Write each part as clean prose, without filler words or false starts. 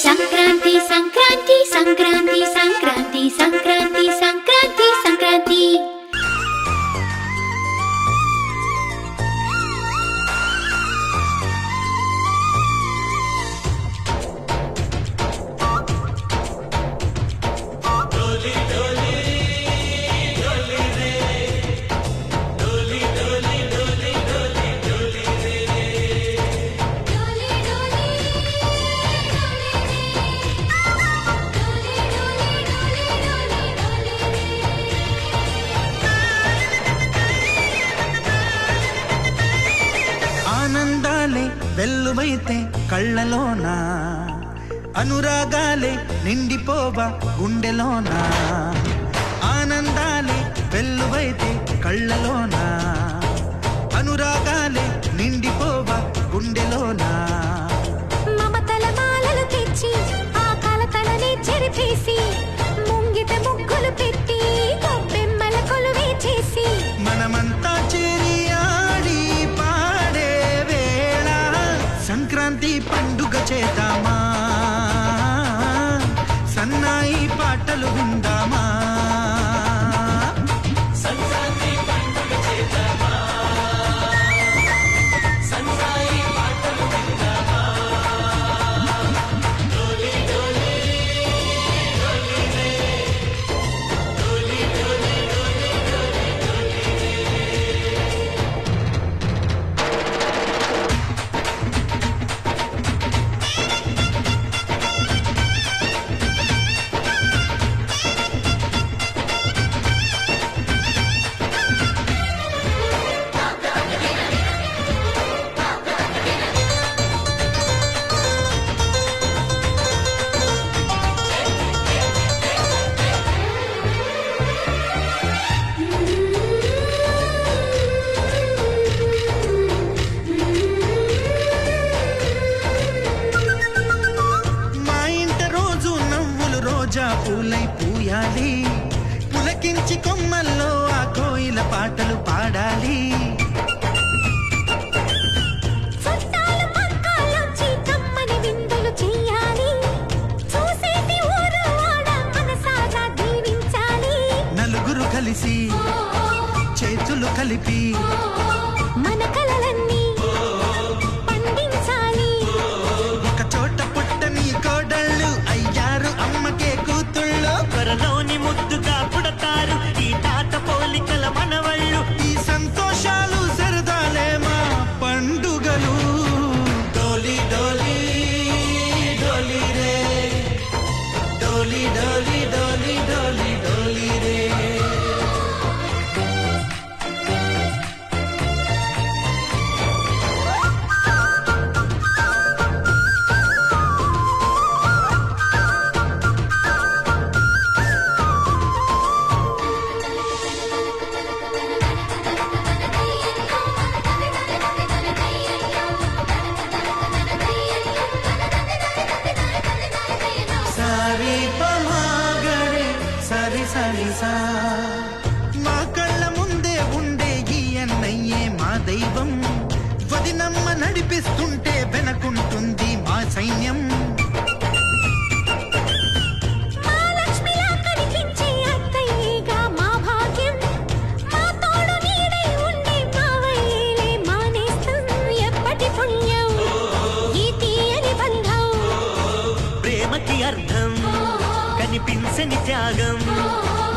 సంక్రాంతి సంక్రాంతి సంక్రాంతి సంక్రాంతి సంక్రాంతి సంక్రాంతి సంక్రాంతి ఆనందాలే వెల్లువైతే కళ్ళలోన అనురాగాలే నిండిపోవా గుండెలోన ఆనందాలే వెల్లువైతే కళ్ళలోన అనురాగాలే నిండిపోవా గుండెలోన మమతల మాలలు తెచ్చి ఆ కలతలని చెరిపేసి ముంగిట ముగ్గులు పెట్టి గొబ్బెమ్మల కొలువే చేసి మనమంతా చేరి ఆడి పాడే వేళ సంక్రాంతి పండుగ చేద్దామా సన్నాయి పాటలు విందామా సంక్రాంతి పండుగ చేద్దామా సన్నాయి పాటలు విందామా డోలి డోలి డోలి రే డోలి డోలి డోలి డోలి మా ఇంట రోజు నవ్వులు రోజా పూలై పూయాలి పులకించి కొమ్మల్లో ఆ కోయిల పాటలు పాడాలి చుట్టాలు పక్కాలొచ్చి కమ్మని విందులు చెయ్యాలి చూసేటి ఊరు వాడ మనసారా దీవించాలి నలుగురు కలిసి చేతులు కలిపి మన కలలన్నీ పండించాలి ఒక చోట పుట్టని కోడళ్ళు అయ్యారు అమ్మకే కూతుళ్ళు త్వరలోని ముద్దుగా పుడతారు ఈ తాత పోలికల మనవళ్ళు ఈ సంతోషాలు సరదాలే మా పండుగలు డోలి డోలి డోలి రే డోలి డోలి డోలి డోలి డోలి రే సరి పమాగరే సరి సరి సా మా కళ్ళ ముందే ఉండే ఈ అన్నయ్యే మా దైవం వదినమ్మ నడిపిస్తుంటే వెనకుంటుంది మా సైన్యం మా లక్ష్మిలా కనిపించే అత్తయ్యేగా మా భాగ్యం మా తోడు నీడై ఉండే మావయ్యేలే మా నేస్తం ఎప్పటి పుణ్యం ఈ తీయని బంధం ప్రేమకి అర్థం కనిపించని త్యాగం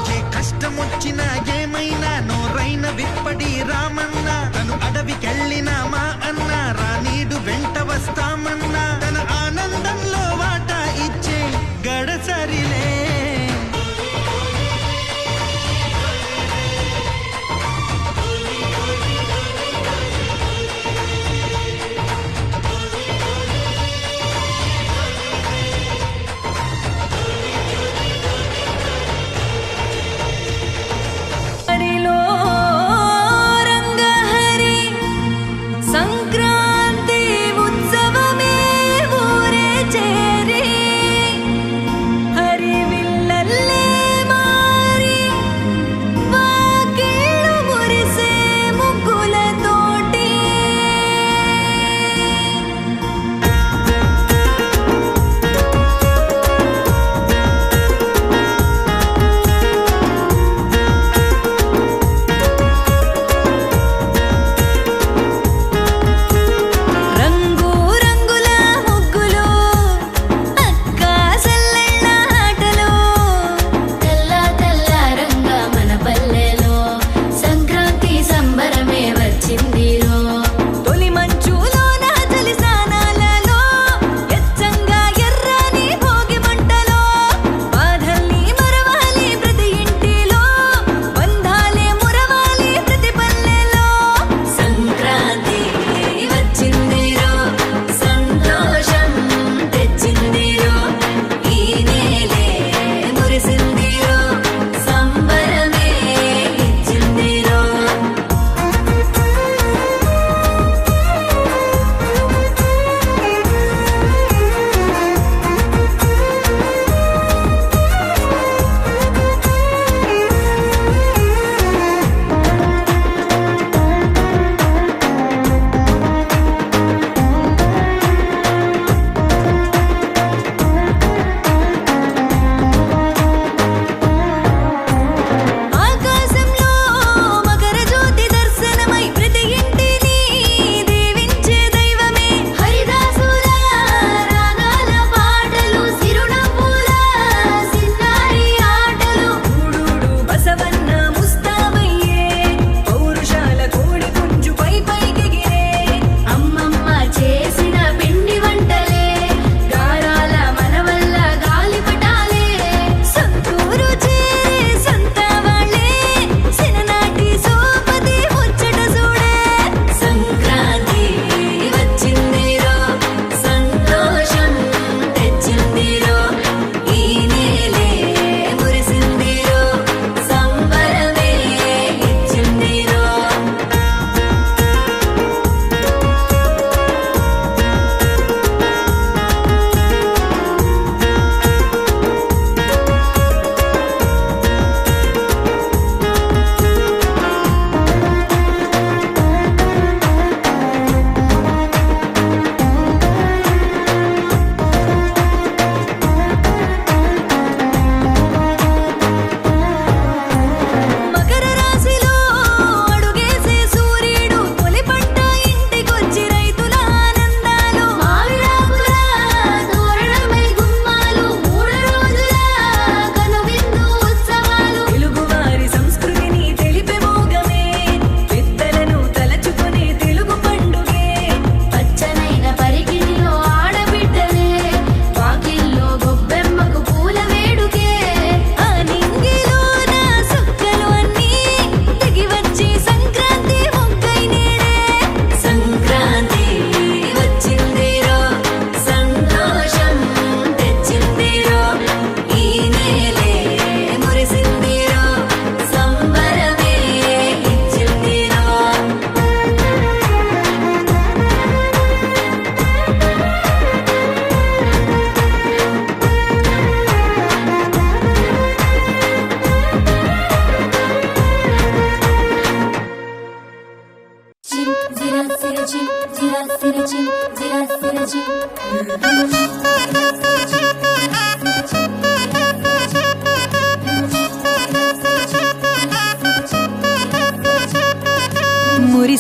ఏ కష్టం వచ్చినా ఏమైనా నోరైన విప్పడి రామన్న తను అడవికెళ్ళిన మా అన్న రానీడు వెంట వస్తామన్నా తన ఆనందంలో వాటా ఇచ్చే గడసరిలే హరిలో రంగహరి సంక్రాంతి ఉత్సవమే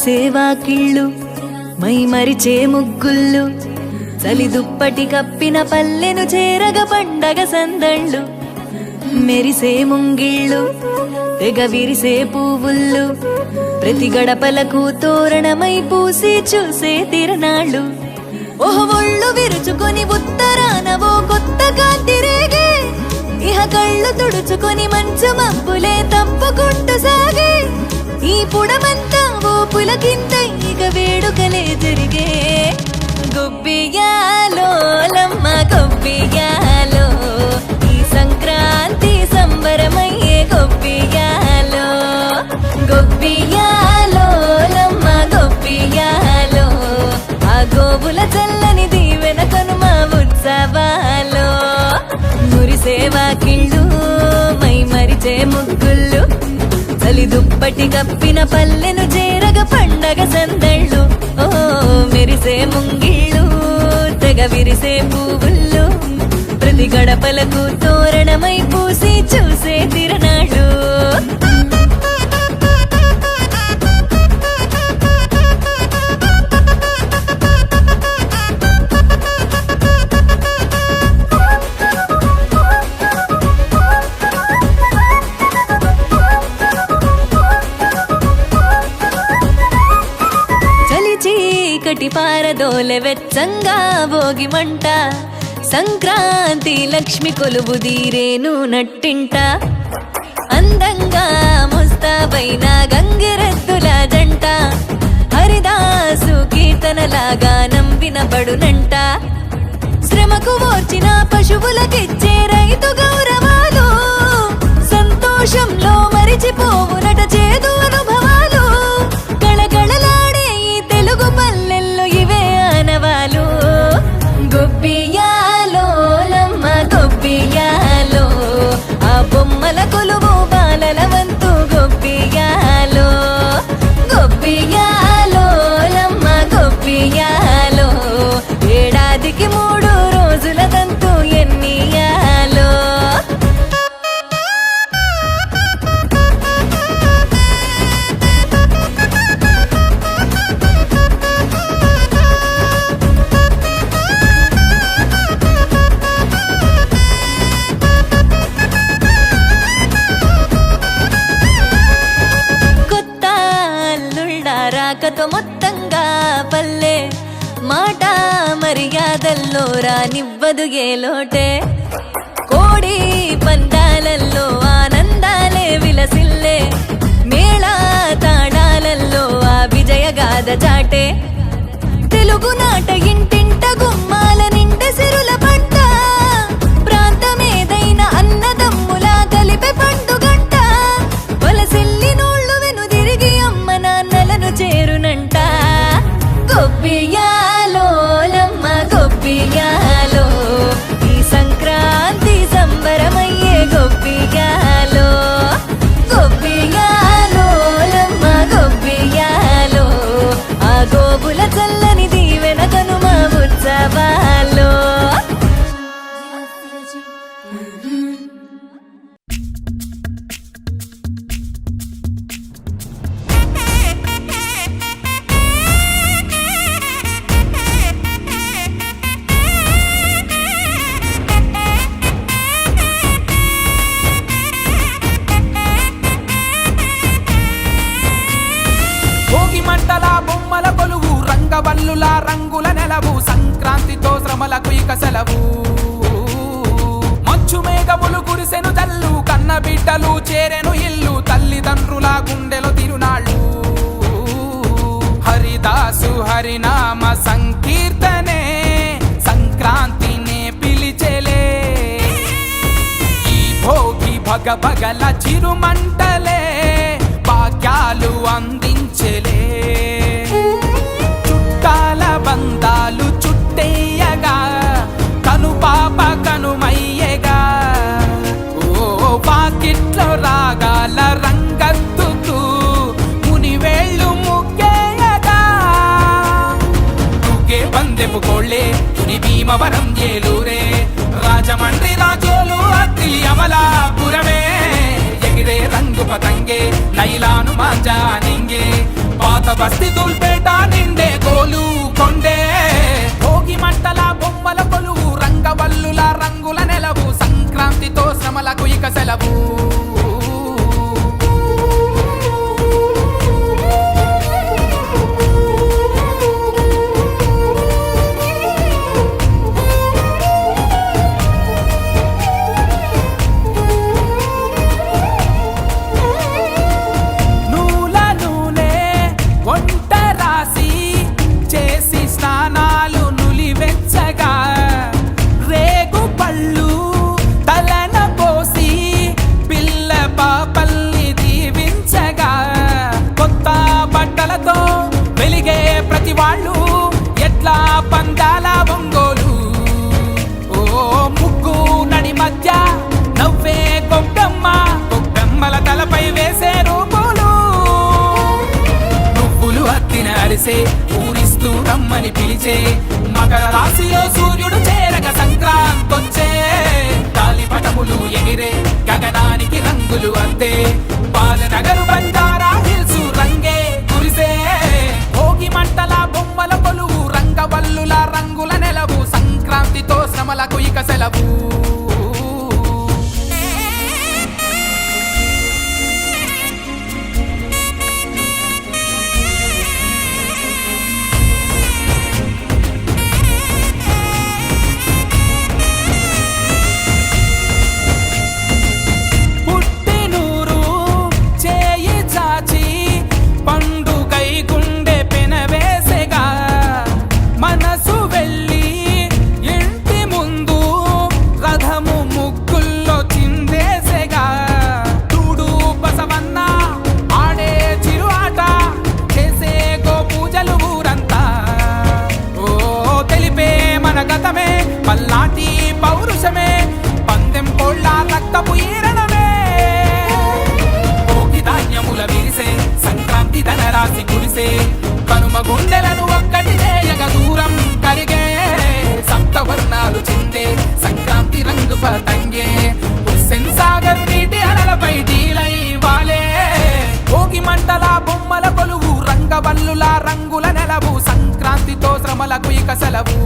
మురిసేవాకిళ్ళు మై మరిచే ముగ్గుళ్ళు చలి దుప్పటి కప్పిన పల్లెను చేరగ పండగ సందళ్ళు మెరిసే ముంగిళ్ళు తెగ విరిసే పువ్వుళ్ళు ప్రతి గడపలకు తోరణమై పూసి చూసే తిరణాళ్ళు ఓహో ఒళ్ళు విరుచుకొని ఉత్తరాన ఓ కొత్త కాంతి రేగే ఇహ కళ్ళు తుడుచుకొని మంచు మబ్బులే తప్పుకుంటూ సాగే ఈ పుడమంతా ఓ పులకింత ఇక వేడుకలే జరిగే గొబ్బియాలో లమ్మ గొబ్బియాలో ఈ సంక్రాంతి సంబరమయ్యే గొబ్బియాలో గొబ్బియాలో లమ్మ గొబ్బియాలో ఆ గోవుల చల్లని దీవెన కనుమ ఉత్సవాలో మురిసేవాకిళ్ళు మై మరిచే ముగ్గుళ్ళు చలి దుప్పటి కప్పిన పల్లెను చేరగ పండగ సందళ్ళు ఓ మెరిసే ముంగిళ్ళు తెగ విరిసే పువ్వుళ్ళు ప్రతి గడపలకు తోరణమై పూసి చూసే తిరణాళ్ళు చీకటి పారదోలె వెచ్చంగా భోగి మంట సంక్రాంతి లక్ష్మి కొలువు దీరేను నట్టింట అందంగా ముస్తాబైన గంగిరెద్దుల జంట హరిదాసు కీర్తనలాగా వినబడునంట శ్రమకు ఓర్చిన పశువులకిచ్చే రైతు గౌరవాలు సంతోషంలో మరిచిపోవునట చేదు అనుభవాలు కళకళలాడే ఈ తెలుగు పల్లెల్లో ఇవే ఆనవాలు గొబ్బియాలో లమ్మ గొబ్బియాలో ఆ బొమ్మల కొలువు బాలల వంతు గొబ్బియాలో గొబ్బియాలో లమ్మ గొబ్బియాలో ఏడాదికి 3 రోజుల తంతు ఎన్నియాలో కొత్త అల్లుళ్ళ రాకతో మొత్తంగా పల్లె మాట మర్యాదల్లో రానివ్వదు ఏ లోటే కోడి పందాలల్లో ఆనందాలే విలసిల్లే మేళా తాడాలల్లో ఆ విజయగాథ చాటే తెలుగు నాట ఇంటింట గుమ్మాల నిండ సిరుల పంట ప్రాంతమేదైన అన్నదమ్ములా కలిపే పండుగంట వలసిల్లి నోళ్ళు వెనుదిరిగి అమ్మ నాన్నలను చేరునంట గొబ్బియాలో లమ్మ గొబ్బియాలో ఈ సంక్రాంతి సంబరమయ్యే గొబ్బియాలో గొబ్బియాలో లమ్మ గొబ్బియాలో ఆ గోవుల చల్లని దీవెన కనుమ ఉత్సవాలో భోగి మంటల బొమ్మల కొలువు రంగవల్లుల రంగుల నెలవు సంక్రాంతితో శ్రమలకు ఇక సెలవు మంచు మేఘములు కురిసెను జల్లు కన్న బిడ్డలు చేరెను ఇల్లు తల్లిదండ్రుల గుండెలో తిరునాళ్ళు హరిదాసు హరినామ సంకీర్తనే సంక్రాంతినే పిలిచెలే ఈ భోగి భగభగల చిరుమంటలే భాగ్యాలు అందించెలే చుట్టాల బంధాలు చుట్టేయగా కను పాప కనుమయ్యగా ఓ పాకిట్లో రాగాల రంగత్తుతూ మునివేళ్ళు ముగ్గేయగా తూగే పందెపు కోళ్ళే తుని భీమవరం ఏలూరే రాజమండ్రి రాజోలు అత్తి అమలాపురమే ఎగిరే రంగు పతంగే నైలాను మాంజా నింగే పాత బస్తి దూల్పేట నిండే గోలు కొండే భోగి మంటల బొమ్మల కొలువు రంగవల్లుల రంగుల నెలవు సంక్రాంతితో శ్రమలకు ఇక సెలవు వాళ్ళు ఎట్లా పందాల ఒంగోలు ఓ ముగ్గు నడి మధ్య నవ్వే గొబ్బెమ్మల తలపై వేసే రూపులు నువ్వులు అత్తిన అరిసే ఊరిస్తూ రమ్మని పిలిచే మకర రాశిలో సూర్యుడు చేరగ సంక్రాంతొచ్చే గాలిపటములు ఎగిరే గగనానికి రంగులు అంతే బాలనగరు బంజారా హిల్స్ రంగే కురిసే భోగి మంటల బొమ్మల కొలువు రంగవల్లుల రంగుల నెలవు సంక్రాంతితో శ్రమలకు ఇక సెలవు పల్నాటి పౌరుషమే పందెం కోళ్ళ రక్తపు ఈరణమే భోగి ధాన్యముల విరిసే సంక్రాంతి ధనరాశి కురిసే కనుమ గుండెలను ఒక్కటి చేయగ దూరం కరిగే సప్తవర్ణాలు చిందే సంక్రాంతి రంగు పతంగే హుస్సేన్ సాగర్ నీటి అలలపై డీలై వాలే భోగి మంటల బొమ్మల కొలువు రంగవల్లుల రంగుల నెలవు సంక్రాంతితో శ్రమలకు ఇక సెలవు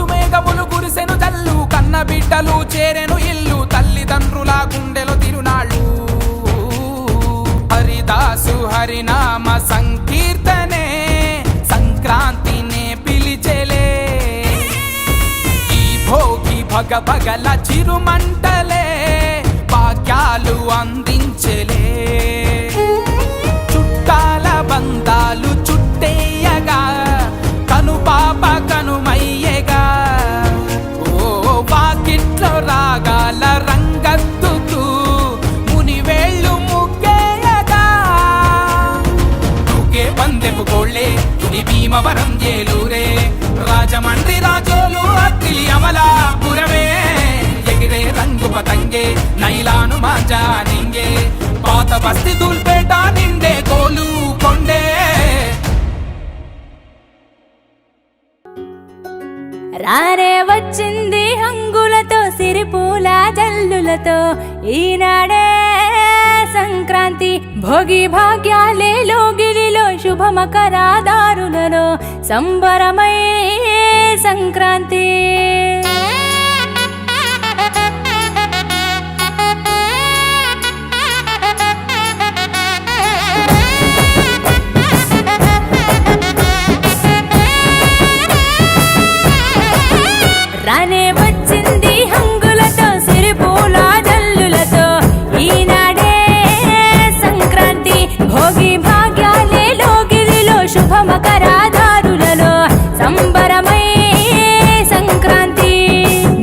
మేఘములు కురిసెను జల్లు కన్న బిడ్డలు చేరెను ఇల్లు తల్లిదండ్రుల గుండెలో తిరునాళ్ళు హరిదాసు హరినామ సంకీర్తనే సంక్రాంతినే పిలిచెలే ఈ భోగి భగభగల చిరుమంటలే భాగ్యాలు అందించెలే చుట్టాల బంధాలు చుట్టేయగా కను పాప కనుమయ్యేగా ఓ వాకిట్లో రాగాల రంగత్తుతూ మునివేళ్ళు ముగ్గేయగా తూకే పందెపు కోళ్ళే తుని భీమవరం ఏలూరే రాజమండ్రి రాజోలు అత్తిలి అమలాపురమే ఎగిరే రంగు పతంగే నైలాను మాంజా నింగే పాత బస్తి దూల్పేట నిండే గోలు కొండే రానే వచ్చింది హంగులతో సిరిపూల జల్లులతో ఈనాడే సంక్రాంతి భోగి భాగ్యాలే లోగిలిలో శుభమకరాదారులలో సంబరమై సంక్రాంతి రానే వచ్చింది హంగులతో సిరిపూల జల్లులతో ఈనాడే సంక్రాంతి భోగి భాగ్యాలే లోగిలిలో శుభమకరాదారులలో సంబరమై సంక్రాంతి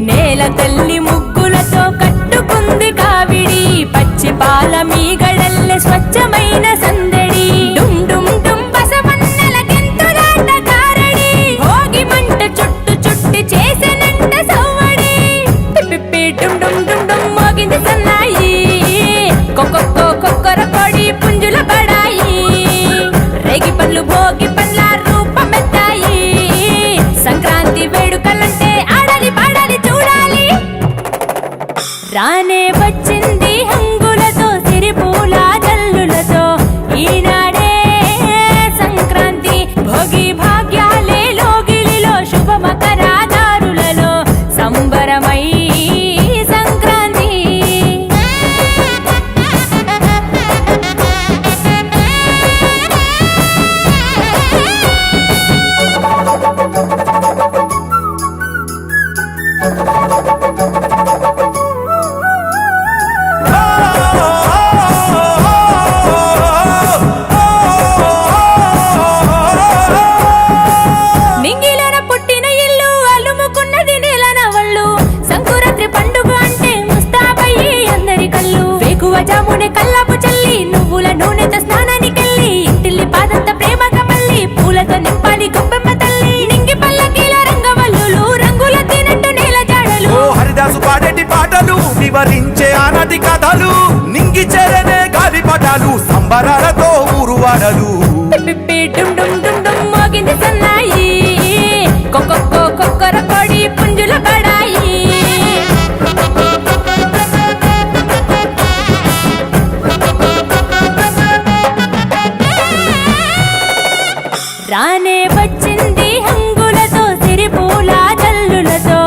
నేల తల్లి ముగ్గులతో కట్టుకుంది కావిడి పచ్చి పాల మీగడల్లె స్వచ్ఛమైన సందడి డుమ్ డుమ్ డుమ్ బసవన్నెల గెంతులాట కారడి భోగి మంట చుట్టు చుట్టి చేసెనంట సవ్వడి పిప్పి డుమ్ డుమ్ డుమ్ డుమ్ మోగింది సన్నాయి కొక్కొక్కో కొక్కర కొడి పుంజుల బడాయి రేగి పళ్ళు భోగి పండ్ల రూపమెత్తాయి సంక్రాంతి వేడుకలంటే ఆడాలి పాడాలి చూడాలి రానే వచ్చింది హంగులతో సిరిపూల జల్లులతో ఈనా నింగిలోన పుట్టిన ఇల్లు అలుముకున్నది నెలనవళ్ళు సంకురాత్రి పండుగ అంటే ముస్తాబయ్యి అందరి కళ్ళు వేకువ జామునే కల్లాపు చల్లి నువ్వుల నూనెతో స్నానానికెళ్ళి ఇంటిల్లి పాదంత ప్రేమగా మళ్ళీ పూలతో నింపాలి గొప్పెమ్మ తల్లి నింగి పల్లకీల రంగవల్లులు రంగుల తినట్టు నేల జాడలు ఓ హరిదాసు పాడేటి పాటలు వివరించే ఆనాటి కథలు నింగి చెరనే గాలిపటాలు సంబరాలతో ఊరువాడలు పిప్పి డుమ్ డుమ్ డుమ్ డుమ్ మోగింది సన్నాయి కొక్కొక్కో కొక్కర కొడి పుంజుల బడాయి రానే వచ్చింది హంగులతో సిరిపూల జల్లులతో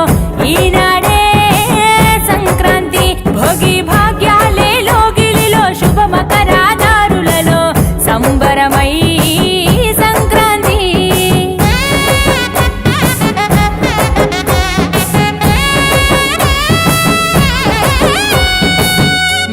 ఈనాడే సంక్రాంతి భోగి భాగ్యాలే లోగిలిలో శుభ మకరాదారులలో సంబరమై సంక్రాంతి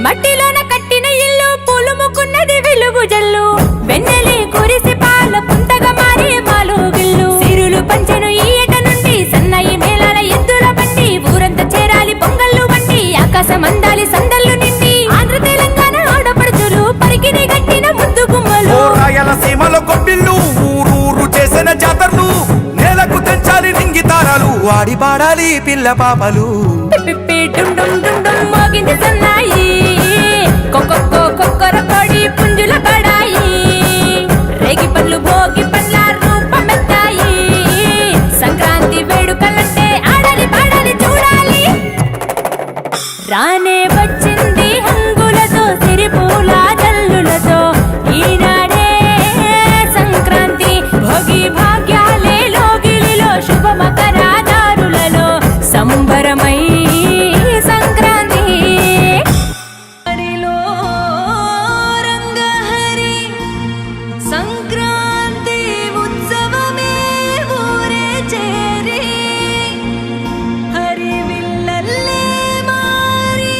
మట్టిలోన కట్టిన ఇల్లు పులుముకున్నది వెలుగు జల్లు వెన్నెలి కురిసి పాల పుంతగా మారి మాలుగిల్లు సిరులు పంచెను ఈ ఏట నుండి సన్నాయి మేళాల ఎద్దుల బండి ఊరంతా చేరాలి పొంగళ్ళు వండి ఆకాశం అందాలి సందళ్ళు నిండి ఆంధ్ర తెలంగాణ ఆడపడుచులు పరికిని గట్టిన ముద్దు గుమ్మలు ఓ రాయలసీమలో కొట్టిల్లు ఊరూరు చేసిన జాతరలు నేలకు తెంచాలి నింగి తారాలు ఆడి పాడాలి పిల్ల పాపలు పిప్పి డుమ్ డుమ్ డుమ్ డుమ్ మోగింది సన్నాయి కొక్కొక్కో కొక్కర కొడి పుంజుల బడాయి రేగి పండ్లు భోగి పండ్ల రూపమెత్తాయి సంక్రాంతి వేడుకలంటే ఆడాలి పాడాలి చూడాలి రానే వచ్చింది హంగులతో సిరిపూల జల్లులతో ఈనాడే సంక్రాంతి భోగి భాగ్యాలే లోగిలిలో శుభ మకరాదారులలో సంబరమై సంక్రాంతి హరిలో రంగహరి సంక్రాంతి ఉత్సవమే ఊరే చేరి హరి విల్లల్లే మారి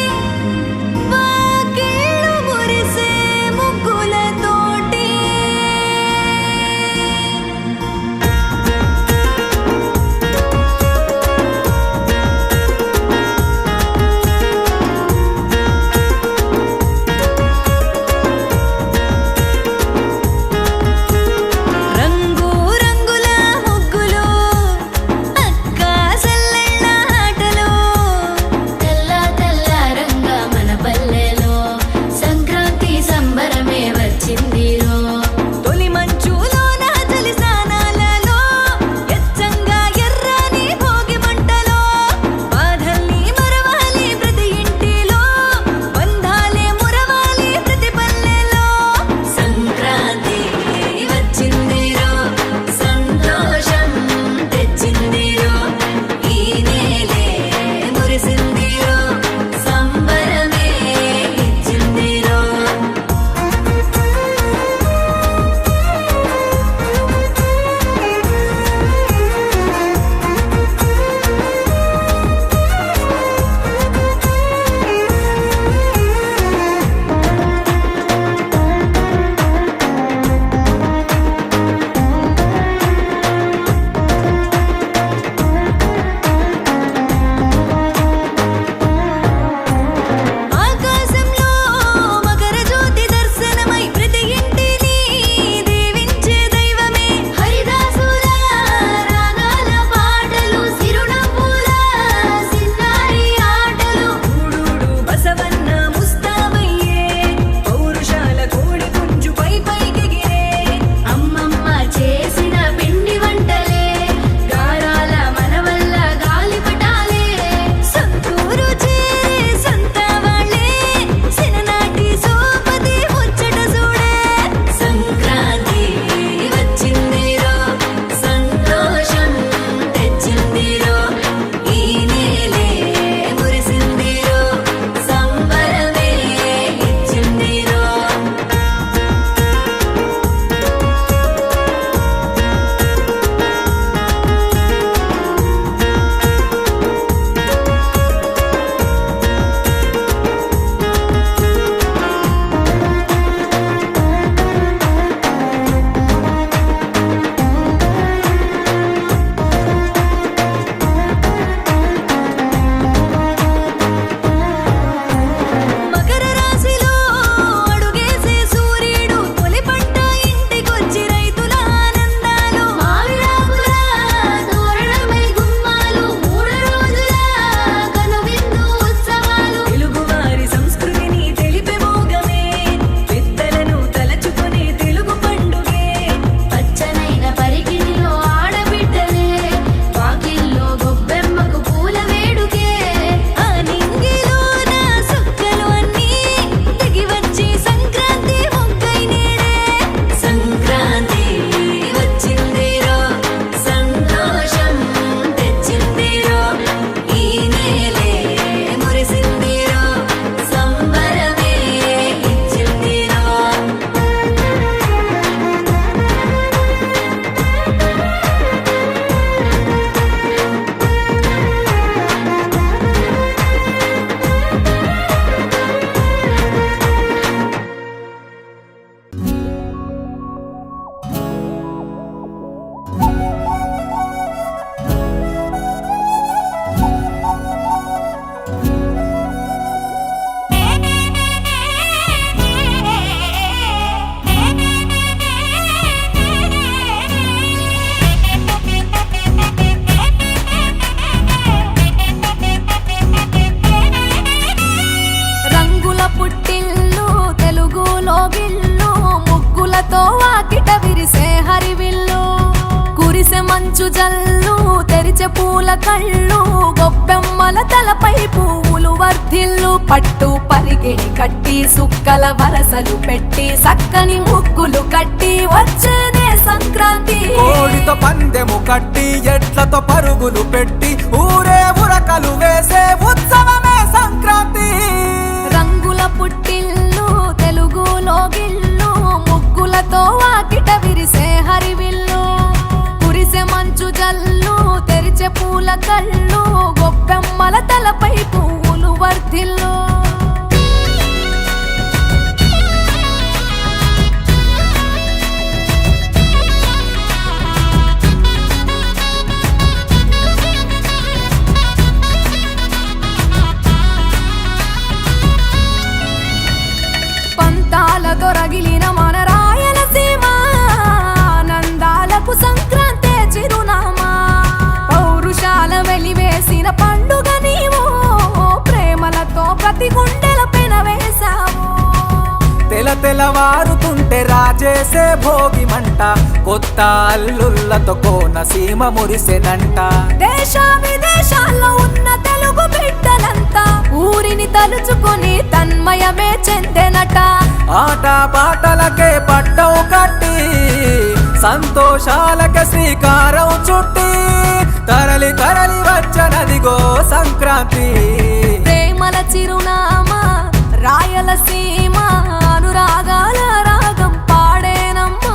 ముగ్గులతో వాకిట విరిసే హరివిల్లు కురిసే మంచు జల్లు తెరిచే పూల కళ్ళు గొప్పెమ్మల తలపై పువ్వులు వర్ధిల్లు పట్టు పరిగిడి కట్టి సుక్కల వరసలు పెట్టి సక్కని ముగ్గులు కట్టి వచ్చేదే సంక్రాంతి కోడితో పందెము కట్టి ఎట్లతో పరుగులు పెట్టి ఊరే ఉరకలు వేసే ఉత్సవమే సంక్రాంతి రంగుల పుట్టిల్లు తెలుగులో గిల్లు ముగ్గులతో వాకిట విరిసే హరివిల్లు కురిసే మంచు జల్లు తెరిచే పూల కళ్ళు గొప్పెమ్మల తలపై పువ్వులు వర్ధిల్లు పంతాలతో రగిలిన మన రాయలసీమ ఆనందాలకు సంక్రాంతే చిరునామా పౌరుషాల వెలివేసిన పండుగ నీవు ప్రేమలతో ప్రతి గుండెల పెన వేశావు తెలవారుతుంటే రాజేసే భోగి మంట కొత్త అల్లుళ్ళతో కోనసీమ మురిసెనంట దేశ విదేశాల్లో ఉన్న తెలుగు బిడ్డలంతా ఊరిని తలుచుకుని తన్మయమే చెందెనట ఆట పాటలకే పట్టవు కట్టి సంతోషాలకే శ్రీకారం చుట్టి తరలి తరలి వచ్చనదిగో సంక్రాంతి ప్రేమల చిరునామా రాయలసీమ అనురాగాల రాగం పాడేనమ్మా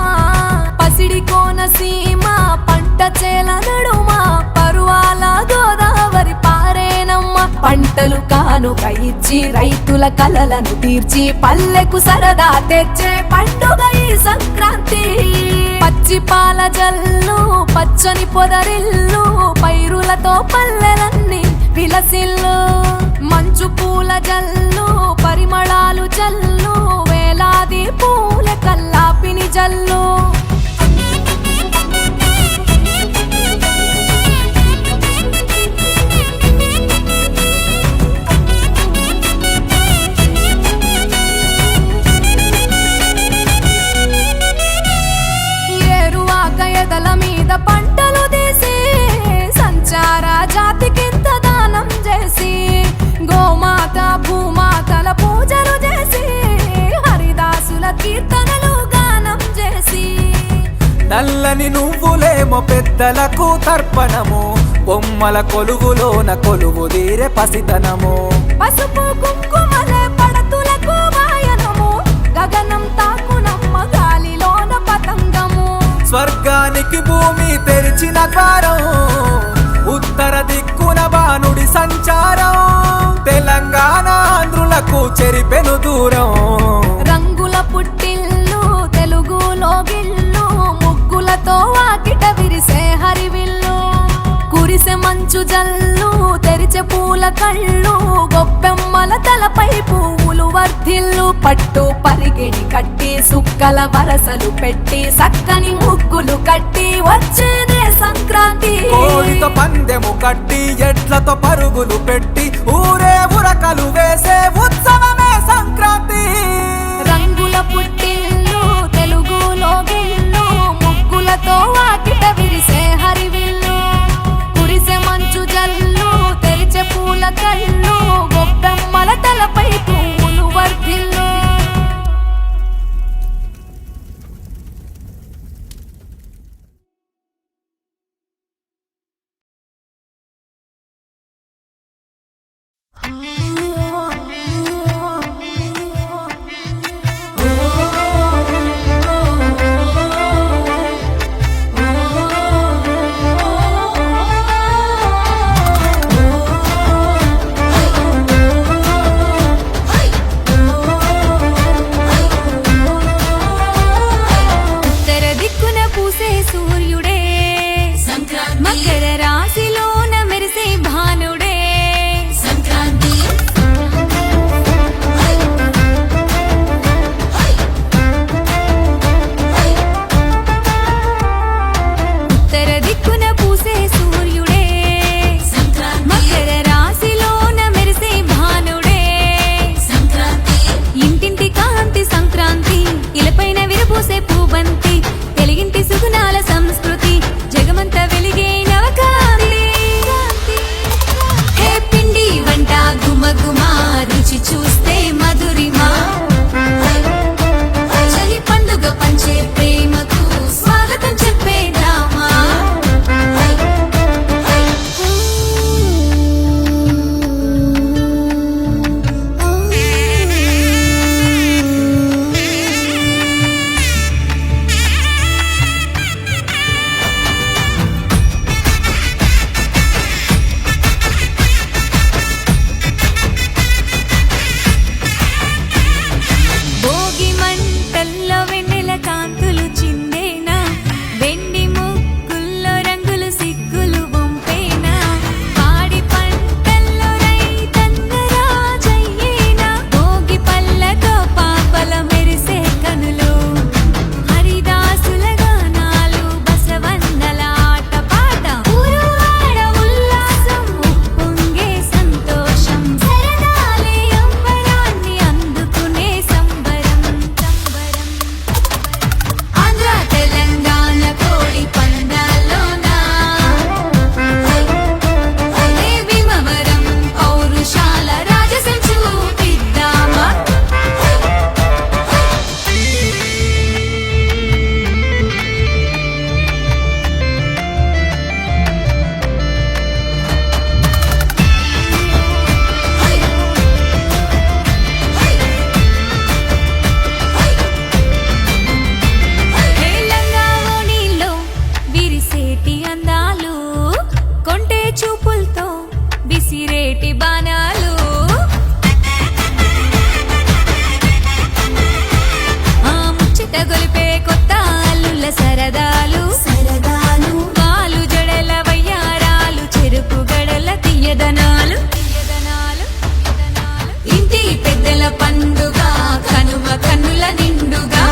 పసిడి కోనసీమ పంట చేల నడుమ పరువాల గోదావరి పారేనమ్మ పంటలు కానుక ఇచ్చి రైతుల కలలను తీర్చి పల్లెకు సరదా తెచ్చే పండుగ ఈ సంక్రాంతి పచ్చి పాల జల్లు పచ్చని పొదరిల్లు పైరులతో పల్లెలన్నీ విలసిల్లు మంచు పూల జల్లు పరిమళాలు జల్లు వేలాది పూల కల్లాపిని జల్లు ఏరువాక ఎదల మీద పంటలు తీసి సంచార జాతికింత దానం చేసి గోమాత భూమాతల పూజలు చేసి హరిదాసుల కీర్తనలు గానం చేసి నల్లని నువ్వులేమో పెద్దలకు తర్పణము బొమ్మల కొలువులోన కొలువు తీరే పసితనము పసుపు కుంకుమలే పడతులకు వాయనము గగనం తాకునమ్మ గాలిలోన పతంగము స్వర్గానికి భూమి తెరిచిన ద్వారం ఉత్తర దిక్కున బాణుడి సంచారం తెలంగాణ ఆంధ్రులకు చెరిపెను దూరం రంగుల పుట్టిల్లు తెలుగులో గిల్లు ముగ్గులతో వాకిట విరిసే హరివిల్లు కురిసే మంచు జల్లు తెరిచే పూల కళ్ళు గొప్పెమ్మల తలపై పువ్వులు వర్ధిల్లు పట్టు పరిగిడి కట్టి సుక్కల వరసలు పెట్టి సక్కని ముగ్గులు కట్టి వచ్చేదే సంక్రాంతి కోడితో పందెము కట్టి ఎట్లతో పరుగులు పెట్టి ఊరే ఉరకలు వేసే ఉత్సవమే సంక్రాంతి రంగుల పుట్టిల్లు తెలుగులో గిల్లు ముగ్గులతో వాకిట విరిసే హరివిల్లు కురిసే మంచు జల్లు తెరిచే పూల కళ్ళు గొప్పెమ్మల తలపై పువ్వులు వర్ధిల్లు మకర రాశిలోన మెరిసే భానుడే సంక్రాంతి వెలిగేటి బాణాలు ఆ ముచ్చట గొలిపే కొత్త అల్లుల సరదాలు వాలు జడల వయ్యారాలు చెరుకు గడల తీయదనాలు ఇంటి పెద్దల పండుగ కనుమ కన్నుల నిండుగా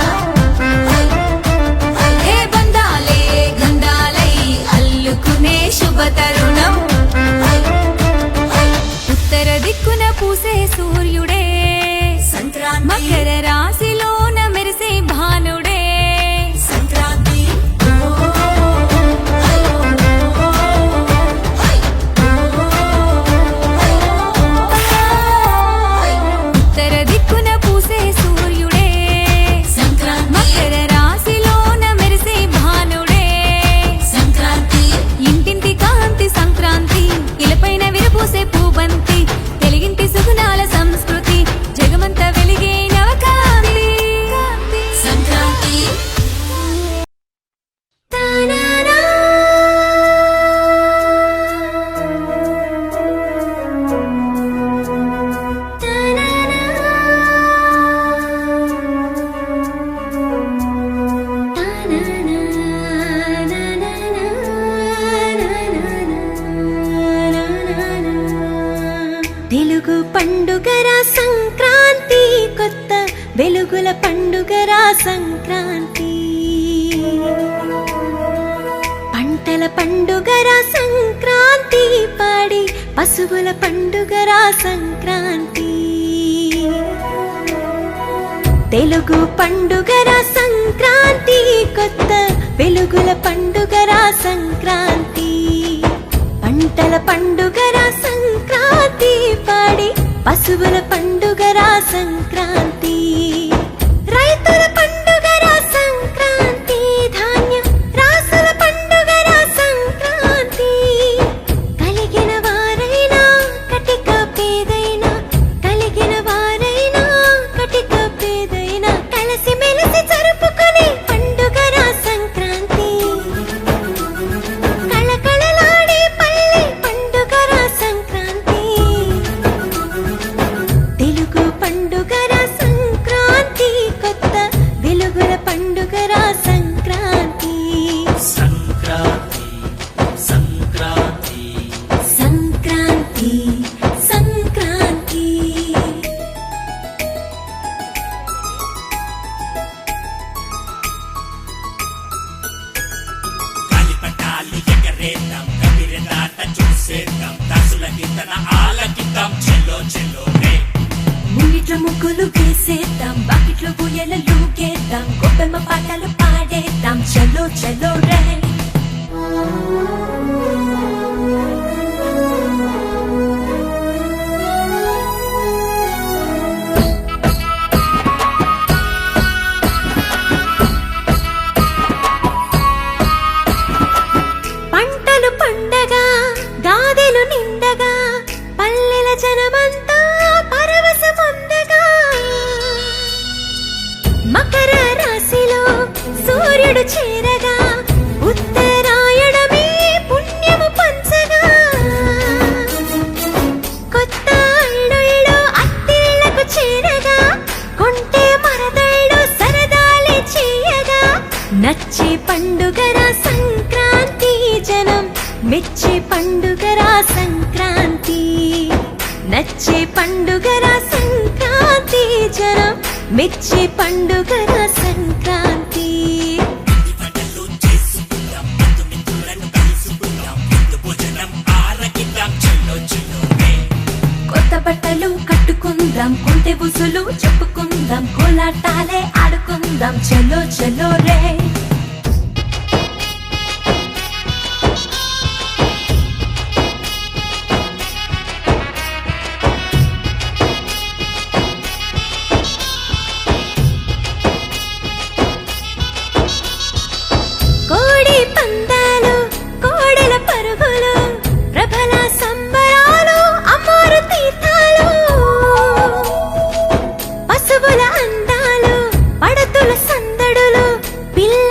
ఏ బంధాలే గంధాలై అల్లుకునే శుభ తరుణం ఉత్తర దిక్కున పూసే సూర్యుడే మకర రాశిలోన మెరిసే భానుడే ఉత్తర దిక్కున పూసే సూర్యుడే మకర రాశిలోన మెరిసే భానుడే ఇంటింటి కాంతి సంక్రాంతి ఇలపైన విరపూసే పూబంతి తెలుగింటి సుగుణాల సంస్కృతి జగమంత వెలిగే నవకాంతి సంక్రాంతి తెలుగు పండుగరా సంక్రాంతి కొత్త వెలుగుల పండుగరా సంక్రాంతి పంటల పండుగరా సంక్రాంతి పాడి పశువుల పండుగరా సంక్రాంతి తెలుగు పండుగరా సంక్రాంతి కొత్త వెలుగుల పండుగరా సంక్రాంతి పంటల పండుగరా సంక్రాంతి పాడి పశువుల పండుగరా సంక్రాంతి రైతుల పండుగరా సంక్రాంతి ధాన్యం రాసుల పండుగరా సంక్రాంతి కలిగిన వారైనా కటిక పేదైనా కలిగిన వారైనా కటిక పేదైనా కలిసి మెలిసి జరుపుకునే పండుగరా సంక్రాంతి కళకళలాడే పల్లె పండుగరా సంక్రాంతి తెలుగు పండుగరా సంక్రాంతి కొత్త వెలుగుల పండుగరా సంక్రాంతి సంక్రాంతి సంక్రాంతి సంక్రాంతి సంక్రాంతి గాలిపటాలు ఎగరేద్దాం కబిరెదాట చూసేద్దాం దాసుల గీతన ఆలకిద్దాం చెల్లో చెల్లో రే ముంగిట్లో ముగ్గులు వేసేద్దాం బాకిట్లో బుయ్యలు గేద్దాం గొప్పెమ్మ పాటలు పాడేద్దాం చలో చలో రే పంటలు పండగా గాదెలు నిండగా పల్లెల జనమంతా పరవశముందగా మకర రాశిలో సూర్యుడు చేరగా ఉత్తరాయణమే పుణ్యము పంచగా కొత్త అల్లుళ్ళు అత్తిళ్లకు చేరగా కొంటే మరదళ్ళు సరదాలే చేయగా నచ్చే పండుగరా సంక్రాంతి జనం మెచ్చే పండుగరా సంక్రాంతి నచ్చే పండుగరా సంక్రాంతి జనం మెచ్చే పండుగరా సంక్రాంతి పంటలు చేసుకుందాం బంధుమిత్రులను కలుసుకుందాం విందు భోజనం ఆరగిద్దాం చెల్లో చెల్లో రే కొత్త బట్టలు కట్టుకుందాం కొంటె బుసులు చెప్పుకుందాం కోలాటాలే ఆడుకుందాం చలో చలో రే కోడి పందాలు కోడెల పరుగులు ప్రభల సంబరాలు అమ్మోరు తీర్థాలు పశువుల అందాలు పడతుల సందడులు పిల్ల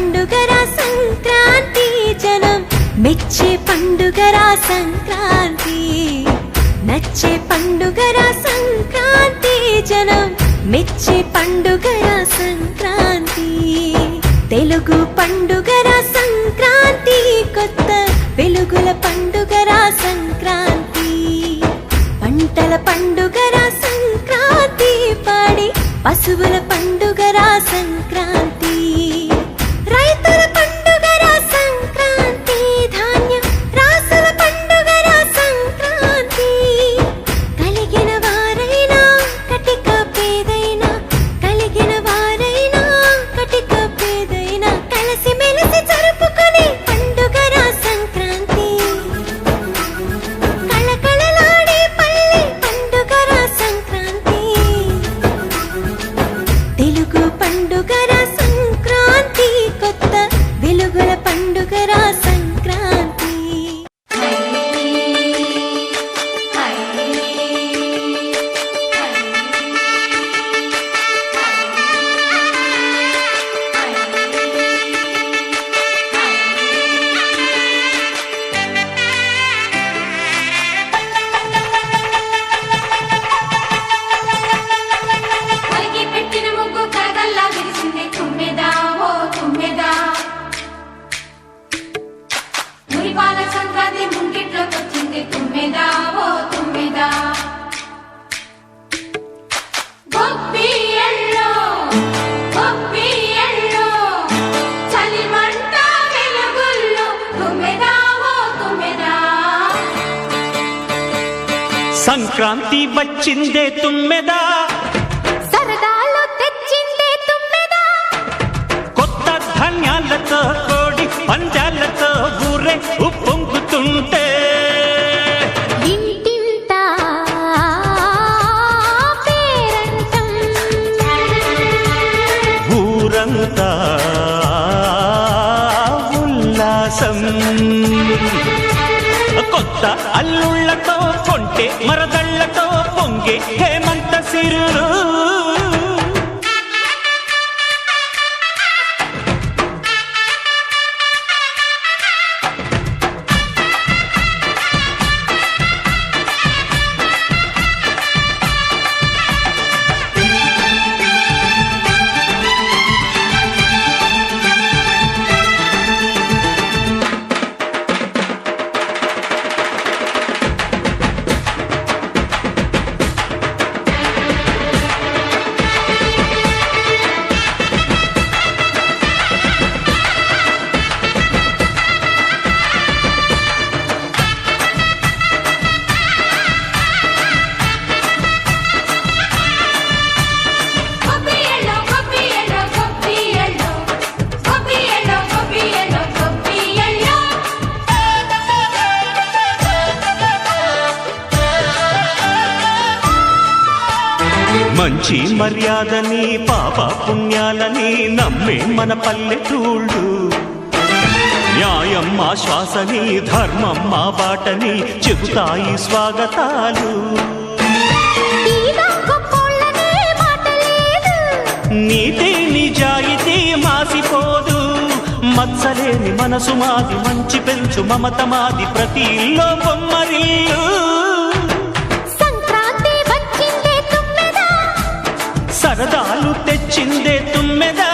పండుగరా సంక్రాంతి జనం మెచ్చే పండుగరా సంక్రాంతి నచ్చే పండుగరా సంక్రాంతి జనం మెచ్చే పండుగరా సంక్రాంతి తెలుగు పండుగరా సంక్రాంతి కొత్త వెలుగుల పండుగరా సంక్రాంతి పంటల పండుగరా సంక్రాంతి పాడి పశువుల పండుగరా సంక్రాంతి రైతుల పండుగరా సంక్రాంతి ధాన్యం రాసుల పండుగరా సంక్రాంతి కలిగిన వారైనా కటిక పేదైనా కలిగిన వారైనా కటిక పేదైనా కలిసి మెలిసి జరుపుకునే పండుగరా సంక్రాంతి కళకళలాడే పల్లె పండుగరా సంక్రాంతి తెలుగు పండుగరా సంక్రాంతి కొత్త వెలుగుల పండుగరా సంక్రాంతి కలిగి పెట్టిన ముగ్గు కరగల్లా విరిసింది తుమ్మెదా ఓ తుమ్మెదా మురిపాల సంక్రాంతి ముంగిట్లోకి వచ్చింది తుమ్మెదా ఓ తుమ్మెదా గొప్పియల్లో గొప్పియల్లో చలిమంట వెలుగుల్లో తుమ్మెదా ఓ తుమ్మెదా సంక్రాంతి వచ్చిందే తుమ్మెదా సరదాలు తెచ్చిందే తుమ్మెదా కొత్త ధాన్యాలతో కోడి పంజాలతో ఊరే ఉప్పొంగుతుంటే ఇంటింత పేరంటం ఊరంతా ఉల్లాసం కొత్త అల్లుళ్ళతో కొంటే మరదళ్ళతో పొంగే హేమంత సిరులు గొప్పియల్లో గొప్పియల్లో గొప్పియల్లో గొప్పియల్లో గొప్పియల్లో గొప్పియల్లో మంచి మర్యాదని పాప పుణ్యాలని నమ్మే మన పల్లెటూళ్ళు న్యాయం మా శ్వాసని ధర్మం మా బాటని చెబుతాయి స్వాగతాలు ఈగా గొప్పోళ్ళనే మాట లేదు నీతి నిజాయితీ మాసిపోదు మత్సలేని మనసు మాది మంచి పెంచు మమత మాది ప్రతి ఇల్లో బొమ్మరిల్లు సంక్రాంతి వచ్చిందే తుమ్మెదా సరదాలు తెచ్చిందే తుమ్మెదా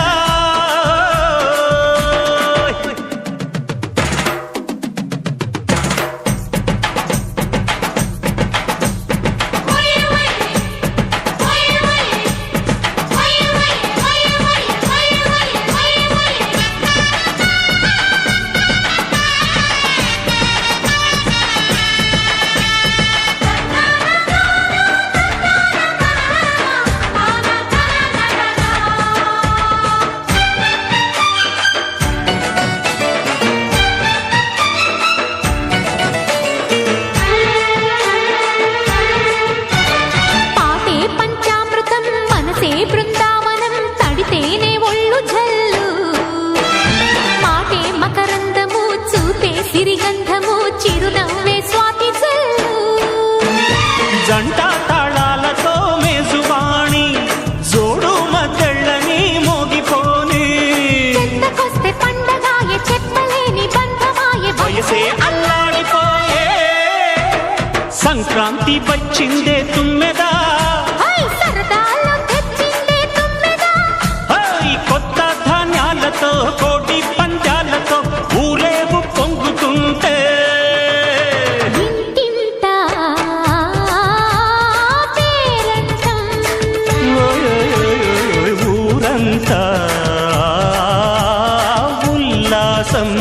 సంక్రాంతి వచ్చిందే తుమ్మెదా, సరదాలో తెచ్చిందే తుమ్మెదా, కొత్త ధాన్యాలతో కోటి పంజాలతో ఊరేగు పొంగుతుంటే ఇంటింట పేరంటం, ఊరంతా ఉల్లాసం.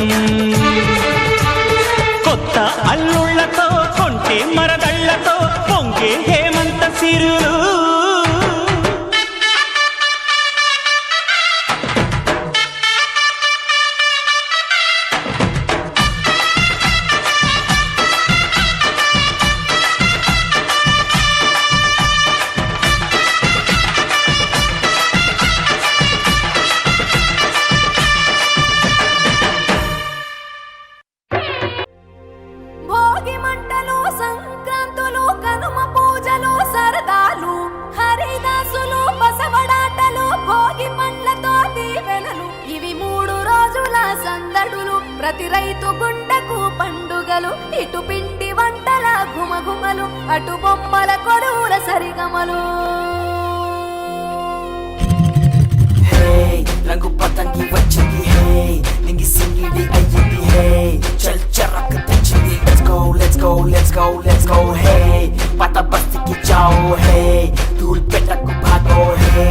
కొత్త అల్లుళ్లతో కొంటే మరదళ్లతో పొంగే హేమంత సిరులు. భోగి మంటలు, సంక్రాంతులు, కనుమ పూజలు, సరదాలు, హరిదాసులు, బసవడాటలు, భోగి పండ్లతో దీవెనలు, ఇవి 3 రోజుల సందడులు. ప్రతి రైతు గుండెకు పండుగలు, ఇటు పిండి వంటల గుమగుమలు, అటు బొమ్మల కొడువుల సరిగమలు. రంగు పతంగి వచ్చింది హే, నింగి సింగిడి అయ్యింది హే, చల్ చరక్ తెచ్చింది. Let's go let's go let's go let's go హే, పాత బస్తీకి జాओ హే, ధూల్ పెట్టకు భాగో హే,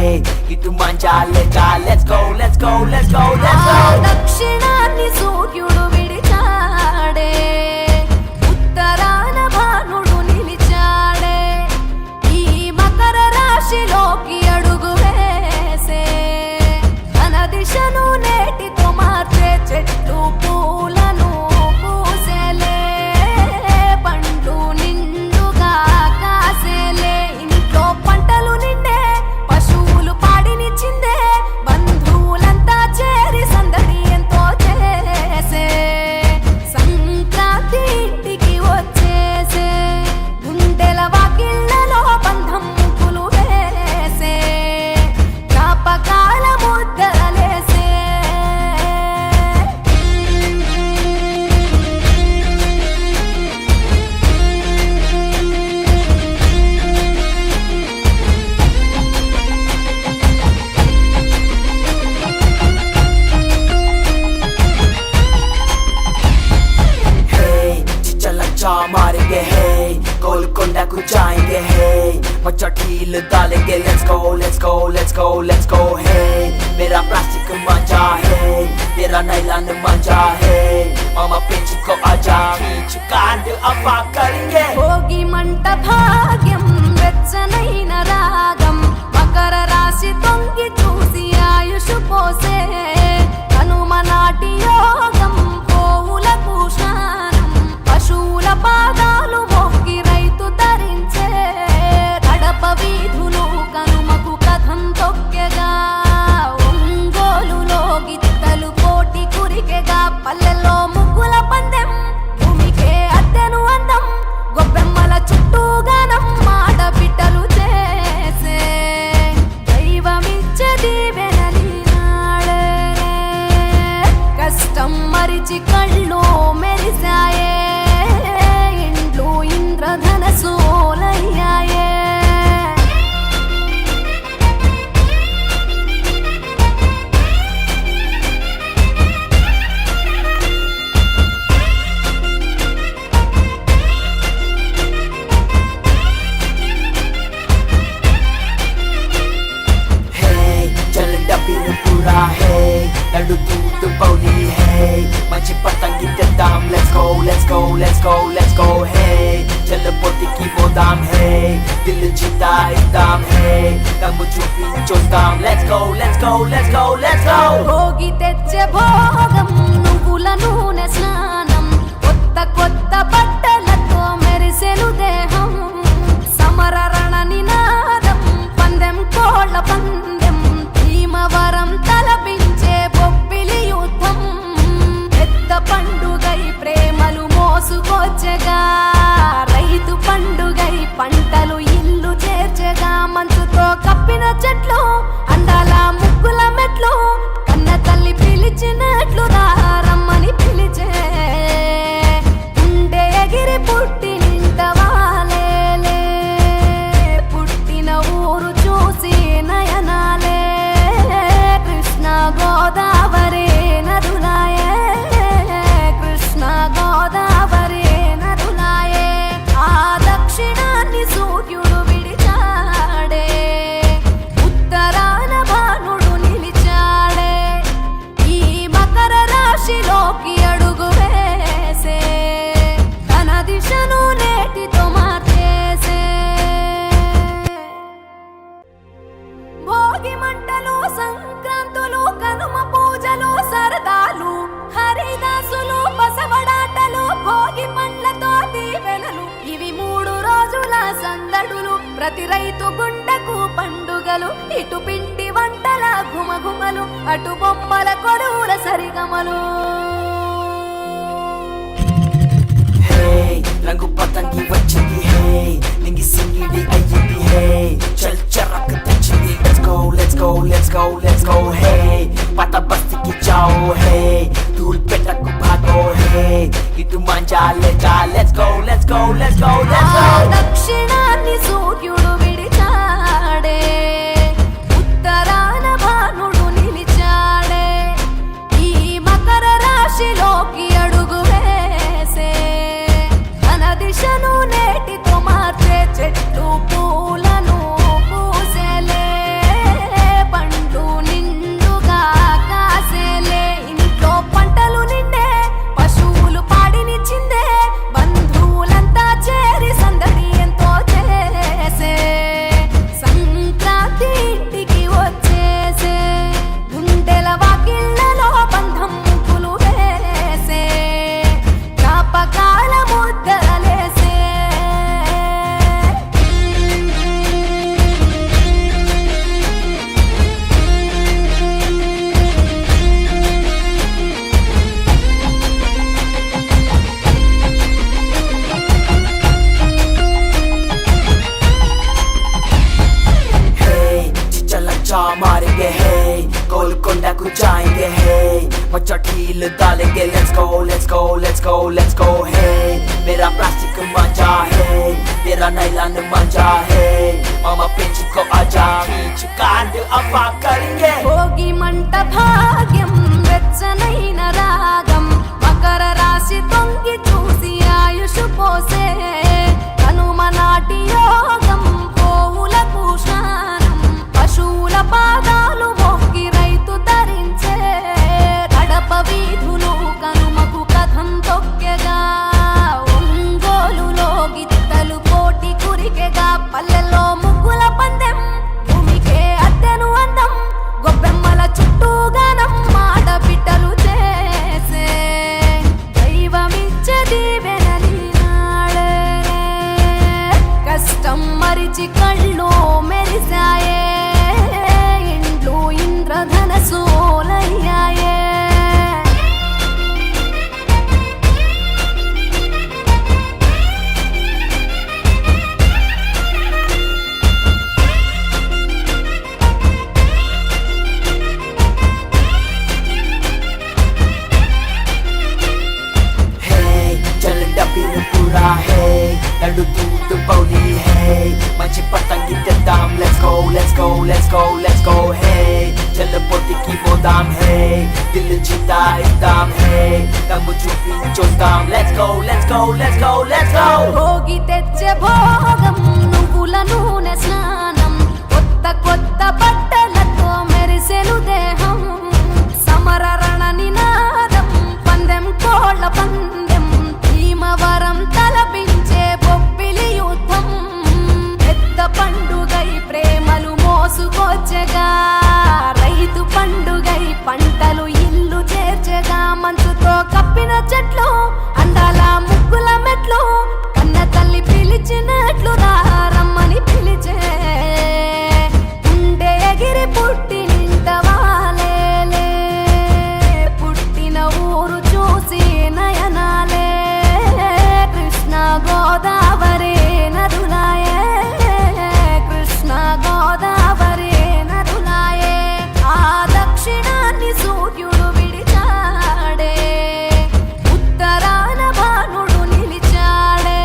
ఇటు మంజా లేజా. Let's go let's go let's go let's go. దక్షిణాన్ని సూర్యుడు విడిచాడే, ఉత్తరాన భానుడు నిలిచాడే, ఈ మకర రాశిలోకి అడుగు వేసే, తన దిశను నేటితో మార్చే చెట్లు పూలను పూసేలే, పండ్లు నిండుగా కాసేలే, ఇంట్లో పంటలు నిండే, పశువులు పాడినిచ్చిందే, బంధువులంతా చేరి సందడి ఎంతో చేసే, సంక్రాంతి ఇంటికి వచ్చేసే, గుండెల వాకిళ్లలో బంధం ముగ్గులు వేసే, జ్ఞాపకాల ముద్దలేసే. चिचा मारेंगे हे, गोलकोंडा को जाएंगे हे, बच्चा ढील डालेंगे. Let's go let's go let's go let's go हे, मेरा प्लास्टिक मांझा है, तेरा नायलॉन मांझा है, मामा पेंच को आजा, खींच कांड अफा करेंगे. భోగి మంట భాగ్యం, వెచ్చనైన రాగం, మకర రాశి తొంగి చూసి ఆయుష్ పోసే, కనుమ నాటి యోగం, పోవులకు స్నానం, పశువుల పాదాలు మొక్కి రైతు ధరించే, కడప వీధులు కనుమకు కథం తొక్కెగా, ఒంగోలులో గిత్తలు పోటీ కురికెగా, పల్లెల్లో ముగ్గుల పందెం, భూమికే అద్దెను అందం, గొబ్బెమ్మల చుట్టూ గానం, ఆడబిడ్డలు చేసే, దైవమిచ్చే దీవెనలి నాడే, కష్టం మరిచి కళ్ళు మెరిసాయే, ఇండ్లు ఇంద్రధనసోలయ్యాయే. Hey, चल डबीर पूरा है, लड्डू दूध पौली है, मच्छी पतंगी के दाम. Let's go let's go let's go let's go hey, चल पोती की वो दाम है, दिल जीता एकदम है, दम चुपी जो दाम. Let's go let's go let's go let's go. Bhogi తెచ్చే భోగం, నువ్వుల నూనె స్నానం, కొత్త కొత్త బట్టలతో మెరిసెను దేహం, సమర రణ నినాదం, పందెం కోళ్ళ పందెం, భీమవరం తలపించే బొబ్బిలి యుద్ధం, పెద్ద పండుగై ప్రేమలు మోసుకొచ్చగా, రైతు పండుగై పంటలు ఇల్లు చేర్చగా, మంచుతో కప్పిన చెట్లు, అందాల ముగ్గుల మెట్లు, కన్న తల్లి పిలిచినట్లు రమ్మని పిలిచే, గుండె ఎగిరి పుట్టి నింట వాలే, సందడులు ప్రతి రైతు గుండెకు పండుగలు ఇటు పిండి వంటల గుమగుమలు అటు బొమ్మల కొలువుల సరిగమలు Hey, రంగు పతంగి వచ్చింది hey నింగి సింగిడి అయ్యింది hey చల్ చరక్ తెచ్చింది let's go let's go let's go let's go hey పట బస్తికి జాओ hey ధూల్ పెట్టకు భాగో hey ఇటు మంజాలే జా let's go let's go let's go let's go దక్షిణాన్ని సూర్యుడు విడిచాడే ఉత్తరాన భానుడు నిలిచాడే ఈ మకర రాశిలోకి అడుగు వేసే తన దిశను నేటితో మార్చే చెట్టు పూలను పూసేలే పండ్లు నిండుగా కాసేలే ఇంట్లో పంటలు నిండే పశువులు పాడినిచ్చిందే బంధువులంతా చేరి సందడి ఎంతో చేసే సంక్రాంతి ఇంటికి వచ్చేసే గుండెల వాకిళ్ళలో బంధం ముగ్గులు వేసే జ్ఞాపకాల ముద్దలేసే hey चिचला चा मारेंगे hey गोलकोंडा को जाएंगे hey मचटील डालेंगे let's go let's go let's go let's go hey मेरा प्लास्टिक मांझा hey तेरा नायलॉन मांझा hey मामा पेंच को आजा खींच कांड अफा करेंगे భోగి మంట భాగ్యం వెచ్చనైన రాగం మకర రాశి తొంగి చూసి ఆయుష్ పోసే కనుమ నాటి యోగం పోవులకు స్నానం పశువుల పాదాలు మొక్కి రైతు ధరించే కడప వీధులు కనుమకు కథం తొక్కెగా ఒంగోలులో గిత్తలు పోటీ కురికెగా పల్లెల్లో ముగ్గుల పందెం భూమికే అద్దెను అందం గొప్పెమ్మల చుట్టూ గానం ఆడబిడ్డలు చేసే దైవమిచ్చే దీవెనలి నాడే కష్టం మరిచి కళ్ళు మెరిసాయే ఇండ్లు ఇంద్రధనసూలయ్యాయే hey चल डबीर पूरा hey लड्डू दूध पौली hey मंची Patangi तेदाम let's go let's go let's go let's go hey चल पोती की मोदाम hey दिल जीता एकदम hey तम चुपी चोदाम let's go let's go let's go let's go Bhogi తెచ్చే భోగం నువ్వుల నూనె స్నానం కొత్త కొత్త బట్టలతో మెరిసెను దేహం సమర రణ నినాదం పందెం కోళ్ళ పందెం భీమవరం తలపించే బొబ్బిలి యుద్ధం పెద్ద పండుగై ప్రేమలు మోసుకొచ్చగా రైతు పండుగై పంటలు ఇల్లు చేర్చగా మంచుతో కప్పిన చెట్లు అందాల ముగ్గుల మెట్లు కన్న తల్లి పిలిచినట్లు రమ్మని పిలిచే ఉండే ఎగిరి పుట్టి నింట వాలేలే పుట్టిన ఊరు చూసి నయనాలే కృష్ణ గోదావరి నదులాయే కృష్ణ గోదావరి నదులాయే ఆ దక్షిణాన్ని సూర్యుడు విడిచాడే ఉత్తరాన భానుడు నిలిచాడే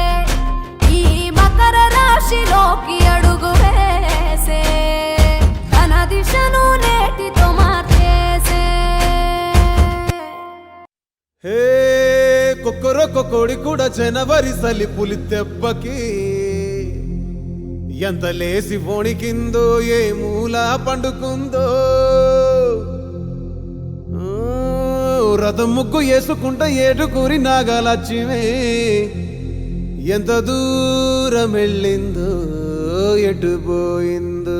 ఈ మకర రాశిలోకి అడుగు వేసే తన దిశను నేటితో మార్చేసే హే కొక్కరొక్క కోడి కూడా జనవరి సలి పులి దెబ్బకి ఎంత లేసి వణికిందో ఏ మూల పండుకుందో రథం ముగ్గు వేసుకుంట ఏటుకూరి నాగలచ్చిమే ఎంత దూరం వెళ్ళిందో ఎటు పోయిందో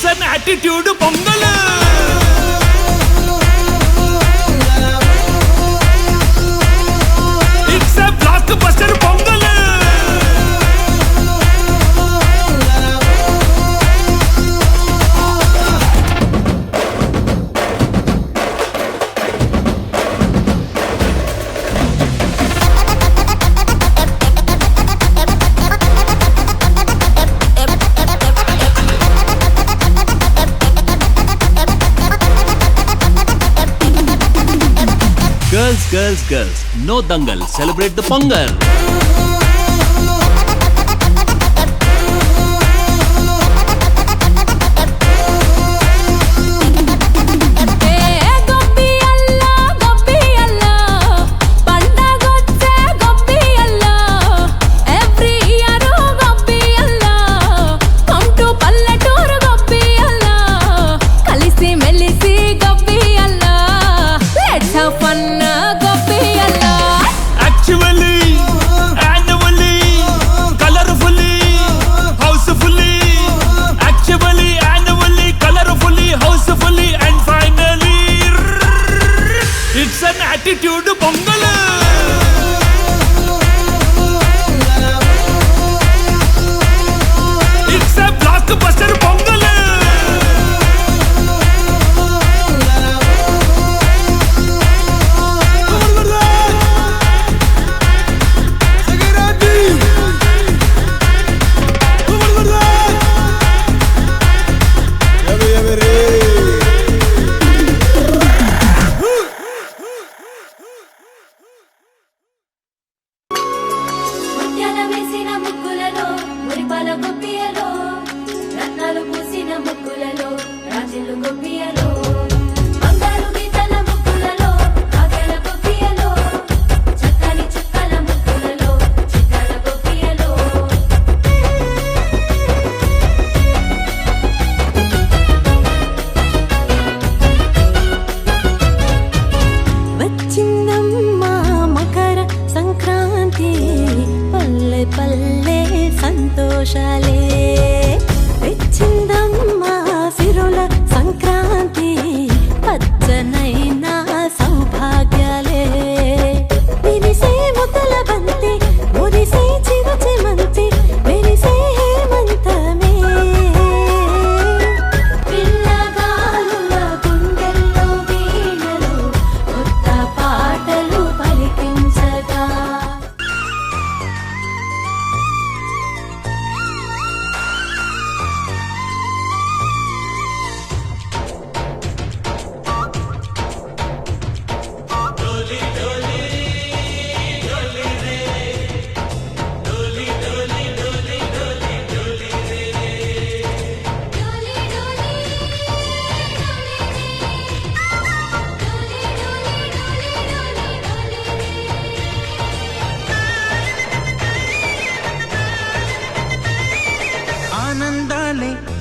it's an attitude Pongal. It's a blockbuster Pongal. Girls, girls, girls, no dangal, celebrate the Pongal. Attitude Pongal. It's a blockbuster Pongal.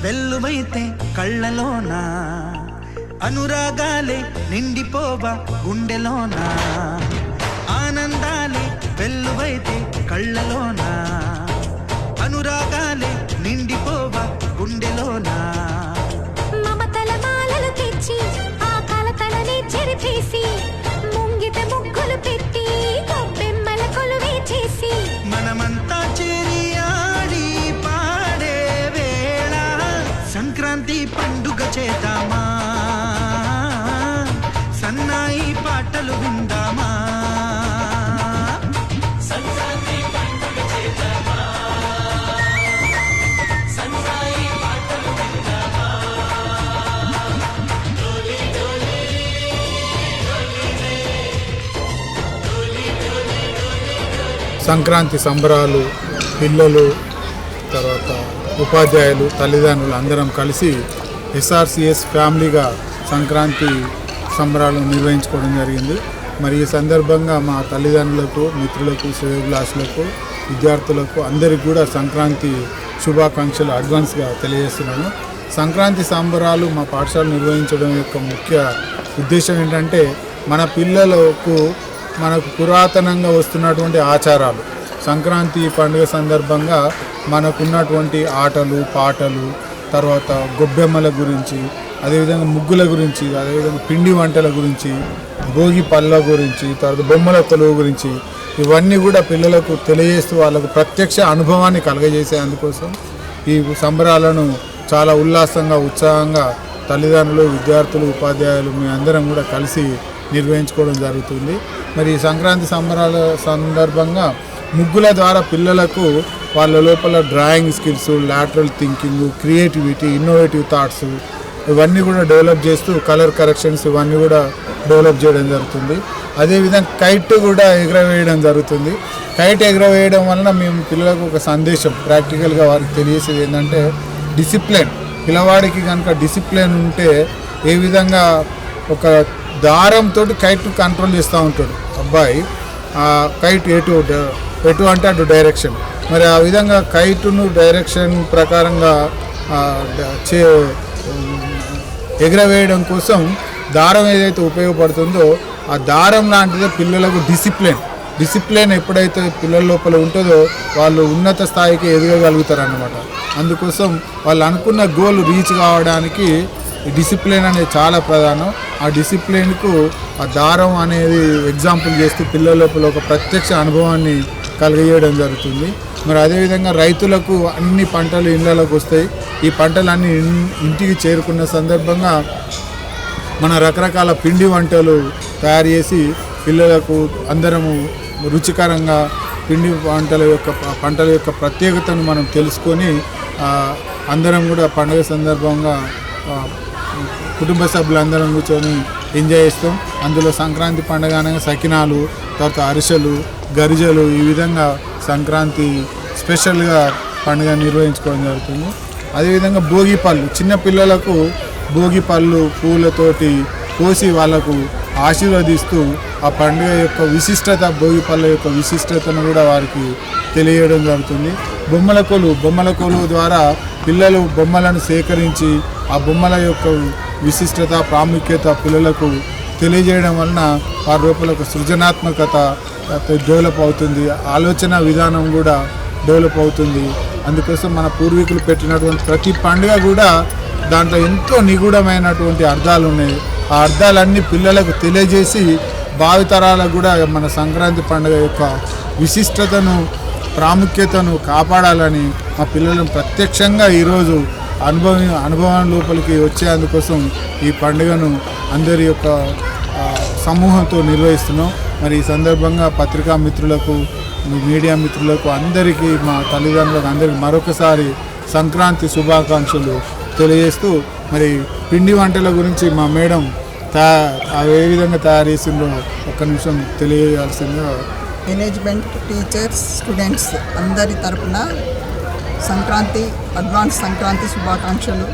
వెల్లువైతే కళ్ళలోన అనురాగాలే నిండిపోవా గుండెలోన ఆనందాలే వెల్లువైతే కళ్ళలోన అనురాగాలే నిండిపోవా గుండెలోన మమతల మాలలు తెచ్చి ఆ కలతలని చెరిపేసి ముంగిట ముగ్గులు పెట్టి గొబ్బెమ్మల కొలువే చేసి మనమంతా చేరి ఆడి పాడే వేళ సంక్రాంతి పండుగ చేద్దామా సన్నాయి పాటలు విందామా సంక్రాంతి పండుగ చేద్దామా సన్నాయి పాటలు విందామా డోలి డోలి సంక్రాంతి సంబరాలు పిల్లలు తర్వాత ఉపాధ్యాయులు తల్లిదండ్రులు అందరం కలిసి ఎస్ఆర్సిఎస్ ఫ్యామిలీగా సంక్రాంతి సంబరాలు నిర్వహించుకోవడం జరిగింది. మరి ఈ సందర్భంగా మా తల్లిదండ్రులకు మిత్రులకు శ్రేయోభిలాషులకు విద్యార్థులకు అందరికీ కూడా సంక్రాంతి శుభాకాంక్షలు అడ్వాన్స్గా తెలియజేస్తున్నాను. సంక్రాంతి సంబరాలు మా పాఠశాల నిర్వహించడం యొక్క ముఖ్య ఉద్దేశం ఏంటంటే మన పిల్లలకు మనకు పురాతనంగా వస్తున్నటువంటి ఆచారాలు సంక్రాంతి పండుగ సందర్భంగా మనకున్నటువంటి ఆటలు పాటలు తర్వాత గొబ్బెమ్మల గురించి, అదేవిధంగా ముగ్గుల గురించి, అదేవిధంగా పిండి వంటల గురించి, భోగి పళ్ళ గురించి, తర్వాత బొమ్మల కొలువు గురించి ఇవన్నీ కూడా పిల్లలకు తెలియజేస్తూ వాళ్ళకు ప్రత్యక్ష అనుభవాన్ని కలగజేసే అందుకోసం ఈ సంబరాలను చాలా ఉల్లాసంగా ఉత్సాహంగా తల్లిదండ్రులు, విద్యార్థులు, ఉపాధ్యాయులు మీ అందరం కూడా కలిసి నిర్వహించుకోవడం జరుగుతుంది. మరి ఈ సంక్రాంతి సంబరాల సందర్భంగా ముగ్గుల ద్వారా పిల్లలకు వాళ్ళ లోపల drawing skills, lateral thinking, creativity, innovative thoughts ఇవన్నీ కూడా డెవలప్ చేస్తూ కలర్ కరెక్షన్స్ ఇవన్నీ కూడా డెవలప్ చేయడం జరుగుతుంది. అదేవిధంగా కైట్ కూడా ఎగరవేయడం జరుగుతుంది. కైట్ ఎగరవేయడం వలన మేము పిల్లలకు ఒక సందేశం ప్రాక్టికల్గా వారికి తెలియజేసేది ఏంటంటే డిసిప్లిన్. పిల్లవాడికి కనుక డిసిప్లిన్ ఉంటే ఏ విధంగా ఒక దారంతో కైట్ కంట్రోల్ చేస్తూ ఉంటాడు అబ్బాయి. కైట్ ఎటు అంటే అటు డైరెక్షన్. మరి ఆ విధంగా కైట్ను డైరెక్షన్ ప్రకారంగా ఎగరవేయడం కోసం దారం ఏదైతే ఉపయోగపడుతుందో ఆ దారం లాంటిదే పిల్లలకు డిసిప్లిన్ ఎప్పుడైతే పిల్లల లోపల ఉంటుందో వాళ్ళు ఉన్నత స్థాయికి ఎదగగలుగుతారు అన్నమాట. అందుకోసం వాళ్ళు అనుకున్న గోల్ రీచ్ కావడానికి డిసిప్లిన్ అనేది చాలా ప్రధానం. ఆ డిసిప్లిన్కు ఆ దారం అనేది ఎగ్జాంపుల్ చేస్తూ పిల్లల లోపల ఒక ప్రత్యక్ష అనుభవాన్ని కలిగజేయడం జరుగుతుంది. మరి అదేవిధంగా రైతులకు అన్ని పంటలు ఇళ్ళలోకి వస్తాయి. ఈ పంటలన్నీ ఇంటికి చేరుకున్న సందర్భంగా మన రకరకాల పిండి వంటలు తయారు చేసి పిల్లలకు అందరము రుచికరంగా పంటల యొక్క ప్రత్యేకతను మనం తెలుసుకొని అందరం కూడా పండుగ సందర్భంగా కుటుంబ సభ్యులందరం కూర్చొని ఎంజాయ్ చేస్తాం. అందులో సంక్రాంతి పండుగ అనగా సకినాలు, తర్వాత అరిసెలు, గరిజలు ఈ విధంగా సంక్రాంతి స్పెషల్గా పండుగ నిర్వహించుకోవడం జరుగుతుంది. అదేవిధంగా భోగి పళ్ళు, చిన్న పిల్లలకు భోగి పళ్ళు పూలతోటి కోసి వాళ్ళకు ఆశీర్వదిస్తూ ఆ పండుగ యొక్క విశిష్టత, భోగి పళ్ళ యొక్క విశిష్టతను కూడా వారికి తెలియడం జరుగుతుంది. బొమ్మల కొలువు ద్వారా పిల్లలు బొమ్మలను సేకరించి ఆ బొమ్మల యొక్క విశిష్టత, ప్రాముఖ్యత పిల్లలకు తెలియజేయడం వలన వారి లోపల ఒక సృజనాత్మకత డెవలప్ అవుతుంది, ఆలోచన విధానం కూడా డెవలప్ అవుతుంది. అందుకోసం మన పూర్వీకులు పెట్టినటువంటి ప్రతి పండుగ కూడా దాంట్లో ఎంతో నిగూఢమైనటువంటి అర్థాలు ఉన్నాయి. ఆ అర్థాలన్నీ పిల్లలకు తెలియజేసి భావితరాలకు కూడా మన సంక్రాంతి పండుగ యొక్క విశిష్టతను, ప్రాముఖ్యతను కాపాడాలని మా పిల్లలను ప్రత్యక్షంగా ఈరోజు అనుభవం లోపలికి వచ్చేందుకోసం ఈ పండుగను అందరి యొక్క సమూహంతో నిర్వహిస్తున్నాం. మరి ఈ సందర్భంగా పత్రికా మిత్రులకు, మీడియా మిత్రులకు అందరికీ, మా తల్లిదండ్రులకు అందరికీ మరొకసారి సంక్రాంతి శుభాకాంక్షలు తెలియజేస్తూ, మరి పిండి వంటల గురించి మా మేడం ఏ విధంగా తయారు చేసిందో ఒక్క నిమిషం తెలియజేయాల్సిందిగా. మేనేజ్మెంట్, టీచర్స్, స్టూడెంట్స్ అందరి తరపున సంక్రాంతి అడ్వాన్స్ సంక్రాంతి శుభాకాంక్షలు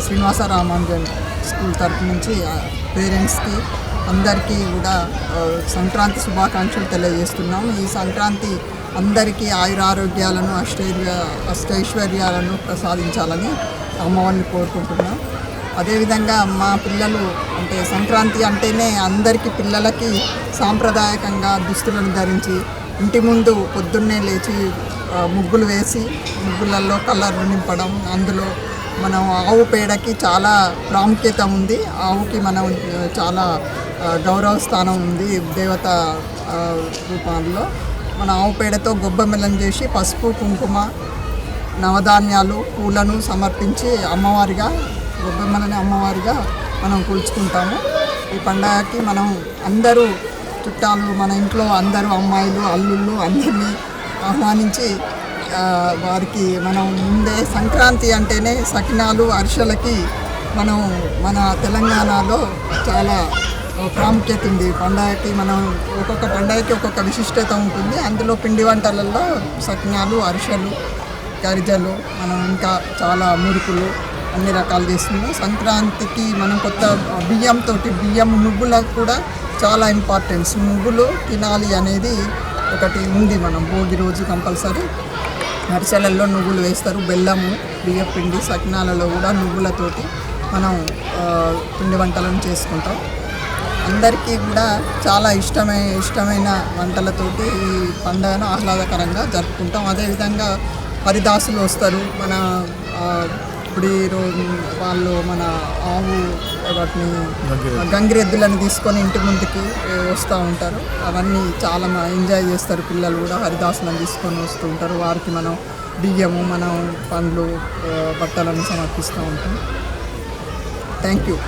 శ్రీనివాస రామానుజన్ స్కూల్ తరపు నుంచి పేరెంట్స్కి అందరికీ కూడా సంక్రాంతి శుభాకాంక్షలు తెలియజేస్తున్నాం. ఈ సంక్రాంతి అందరికీ ఆయురారోగ్యాలను, అష్టైశ్వర్యాలను ప్రసాదించాలని అమ్మవారిని కోరుకుంటున్నాం. అదేవిధంగా మా పిల్లలు అంటే సంక్రాంతి అంటేనే అందరికీ పిల్లలకి సాంప్రదాయకంగా దుస్తులను ధరించి ఇంటి ముందు పొద్దున్నే లేచి ముగ్గులు వేసి ముగ్గులలో కలర్లు నింపడం, అందులో మనం ఆవు పేడకి చాలా ప్రాముఖ్యత ఉంది. ఆవుకి మనం చాలా గౌరవ స్థానం ఉంది దేవత రూపాల్లో. మన ఆవు పేడతో గొబ్బెమ్మలను చేసి పసుపు, కుంకుమ, నవధాన్యాలు, పూలను సమర్పించి గొబ్బెమ్మలని అమ్మవారిగా మనం కొలుచుకుంటాము. ఈ పండగకి మనం అందరూ చుట్టాలు, మన ఇంట్లో అందరూ అమ్మాయిలు, అల్లుళ్ళు అందరినీ ఆహ్వానించి వారికి మనం ముందే సంక్రాంతి అంటేనే సకినాలు, అరిసెలకి మన తెలంగాణలో చాలా ప్రాముఖ్యత ఉంది. పండగకి ఒక్కొక్క పండగకి ఒక్కొక్క విశిష్టత ఉంటుంది. అందులో పిండి వంటలలో సకినాలు, అరిసెలు, గరిజలు, మనం ఇంకా చాలా మురుకులు అన్ని రకాలు చేస్తున్నాం. సంక్రాంతికి మనం కొత్త బియ్యం నువ్వులకు కూడా చాలా ఇంపార్టెన్స్. నువ్వులు తినాలి అనేది ఒకటి ఉంది. మనం భోగి రోజు కంపల్సరీ అరిసెలలో నువ్వులు వేస్తారు, బెల్లము, బియ్యం పిండి, సకినాలలో కూడా నువ్వులతోటి మనం పిండి వంటలను చేసుకుంటాం. అందరికీ కూడా చాలా ఇష్టమైన వంటలతోటి ఈ పండుగను ఆహ్లాదకరంగా జరుపుకుంటాం. అదేవిధంగా హరిదాసులు వస్తారు, మన ఇప్పుడు ఈరోజు వాళ్ళు మన ఆవు వాటిని గంగిరెద్దులను తీసుకొని ఇంటి ముందుకి వస్తూ ఉంటారు. అవన్నీ చాలా ఎంజాయ్ చేస్తారు పిల్లలు కూడా. హరిదాసులను తీసుకొని వస్తూ ఉంటారు. వారికి మనం బియ్యము, మనం పండ్లు, బట్టలను సమర్పిస్తూ ఉంటాం. Thank you.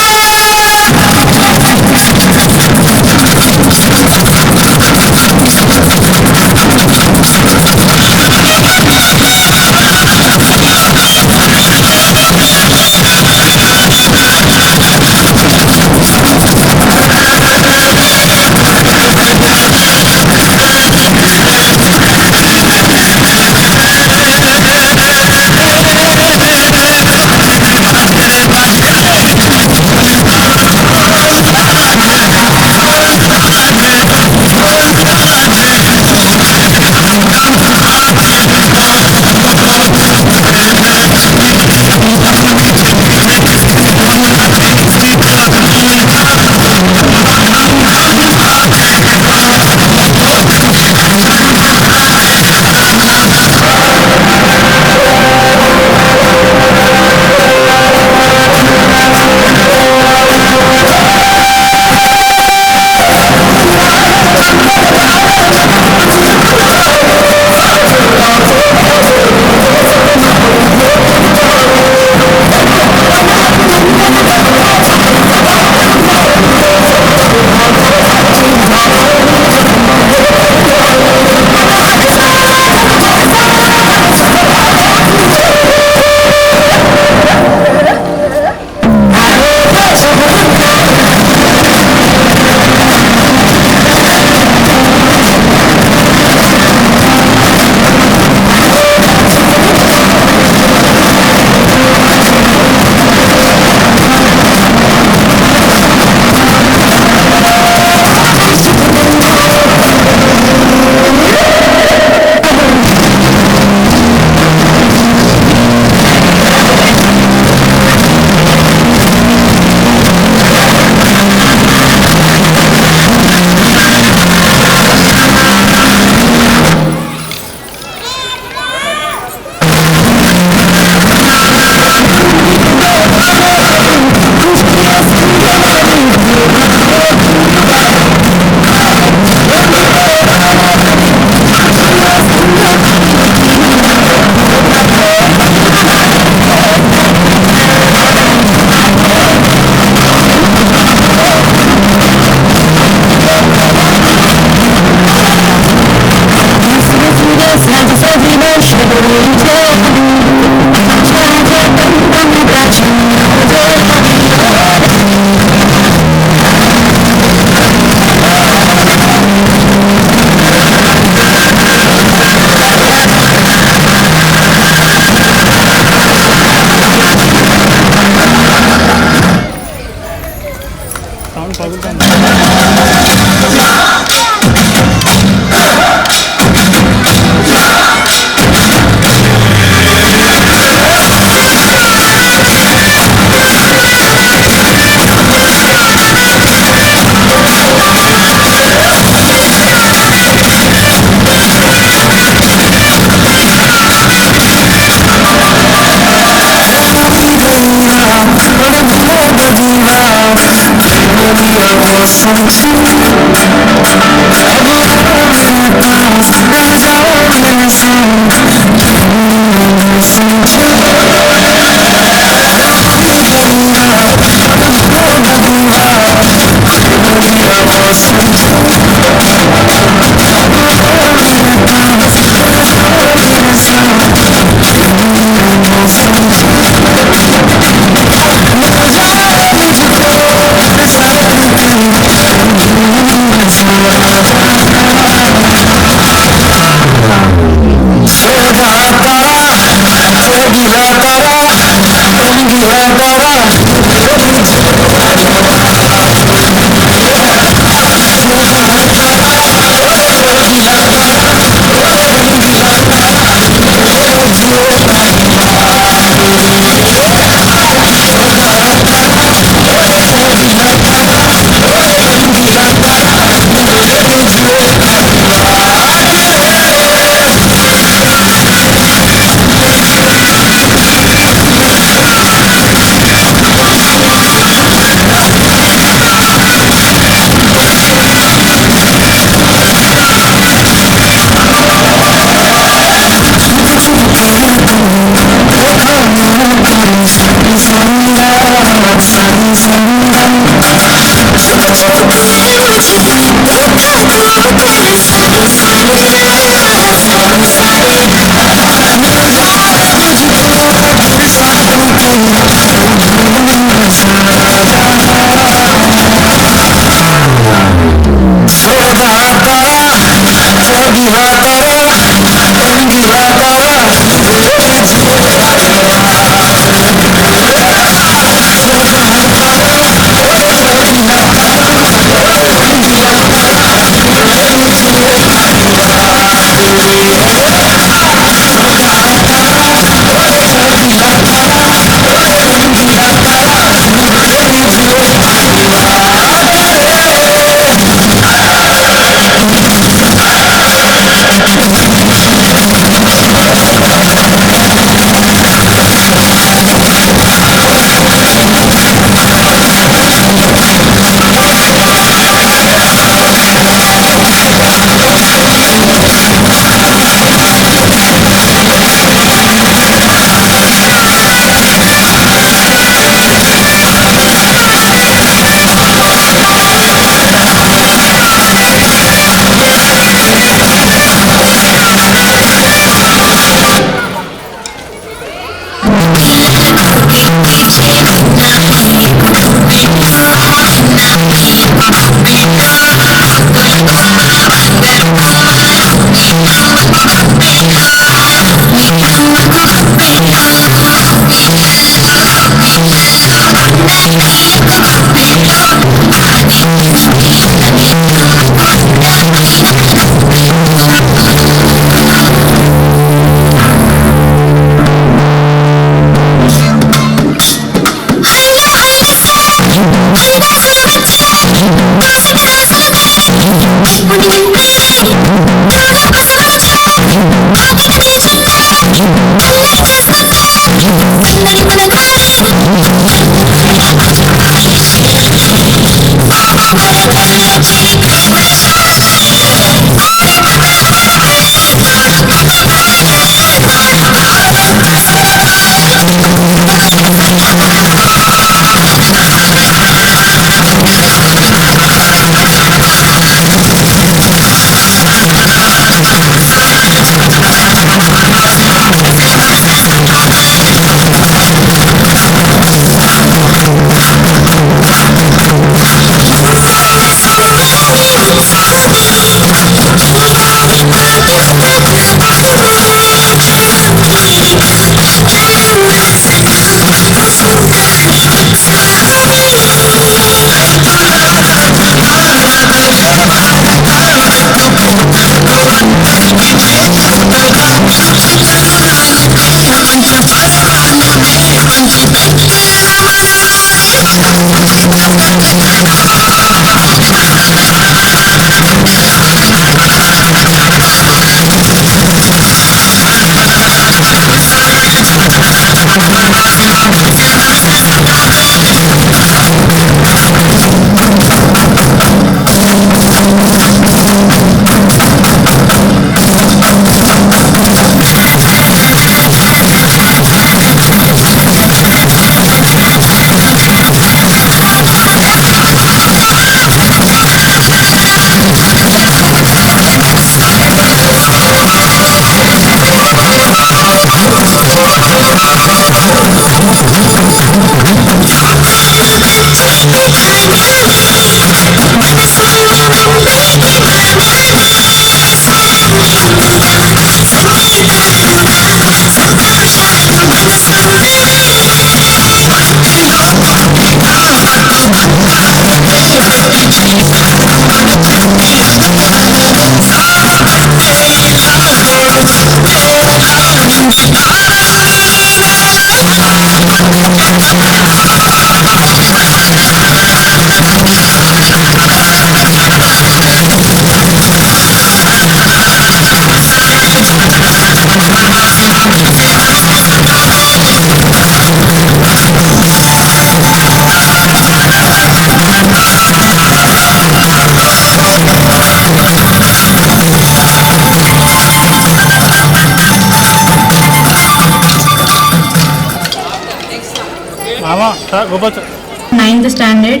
9th standard.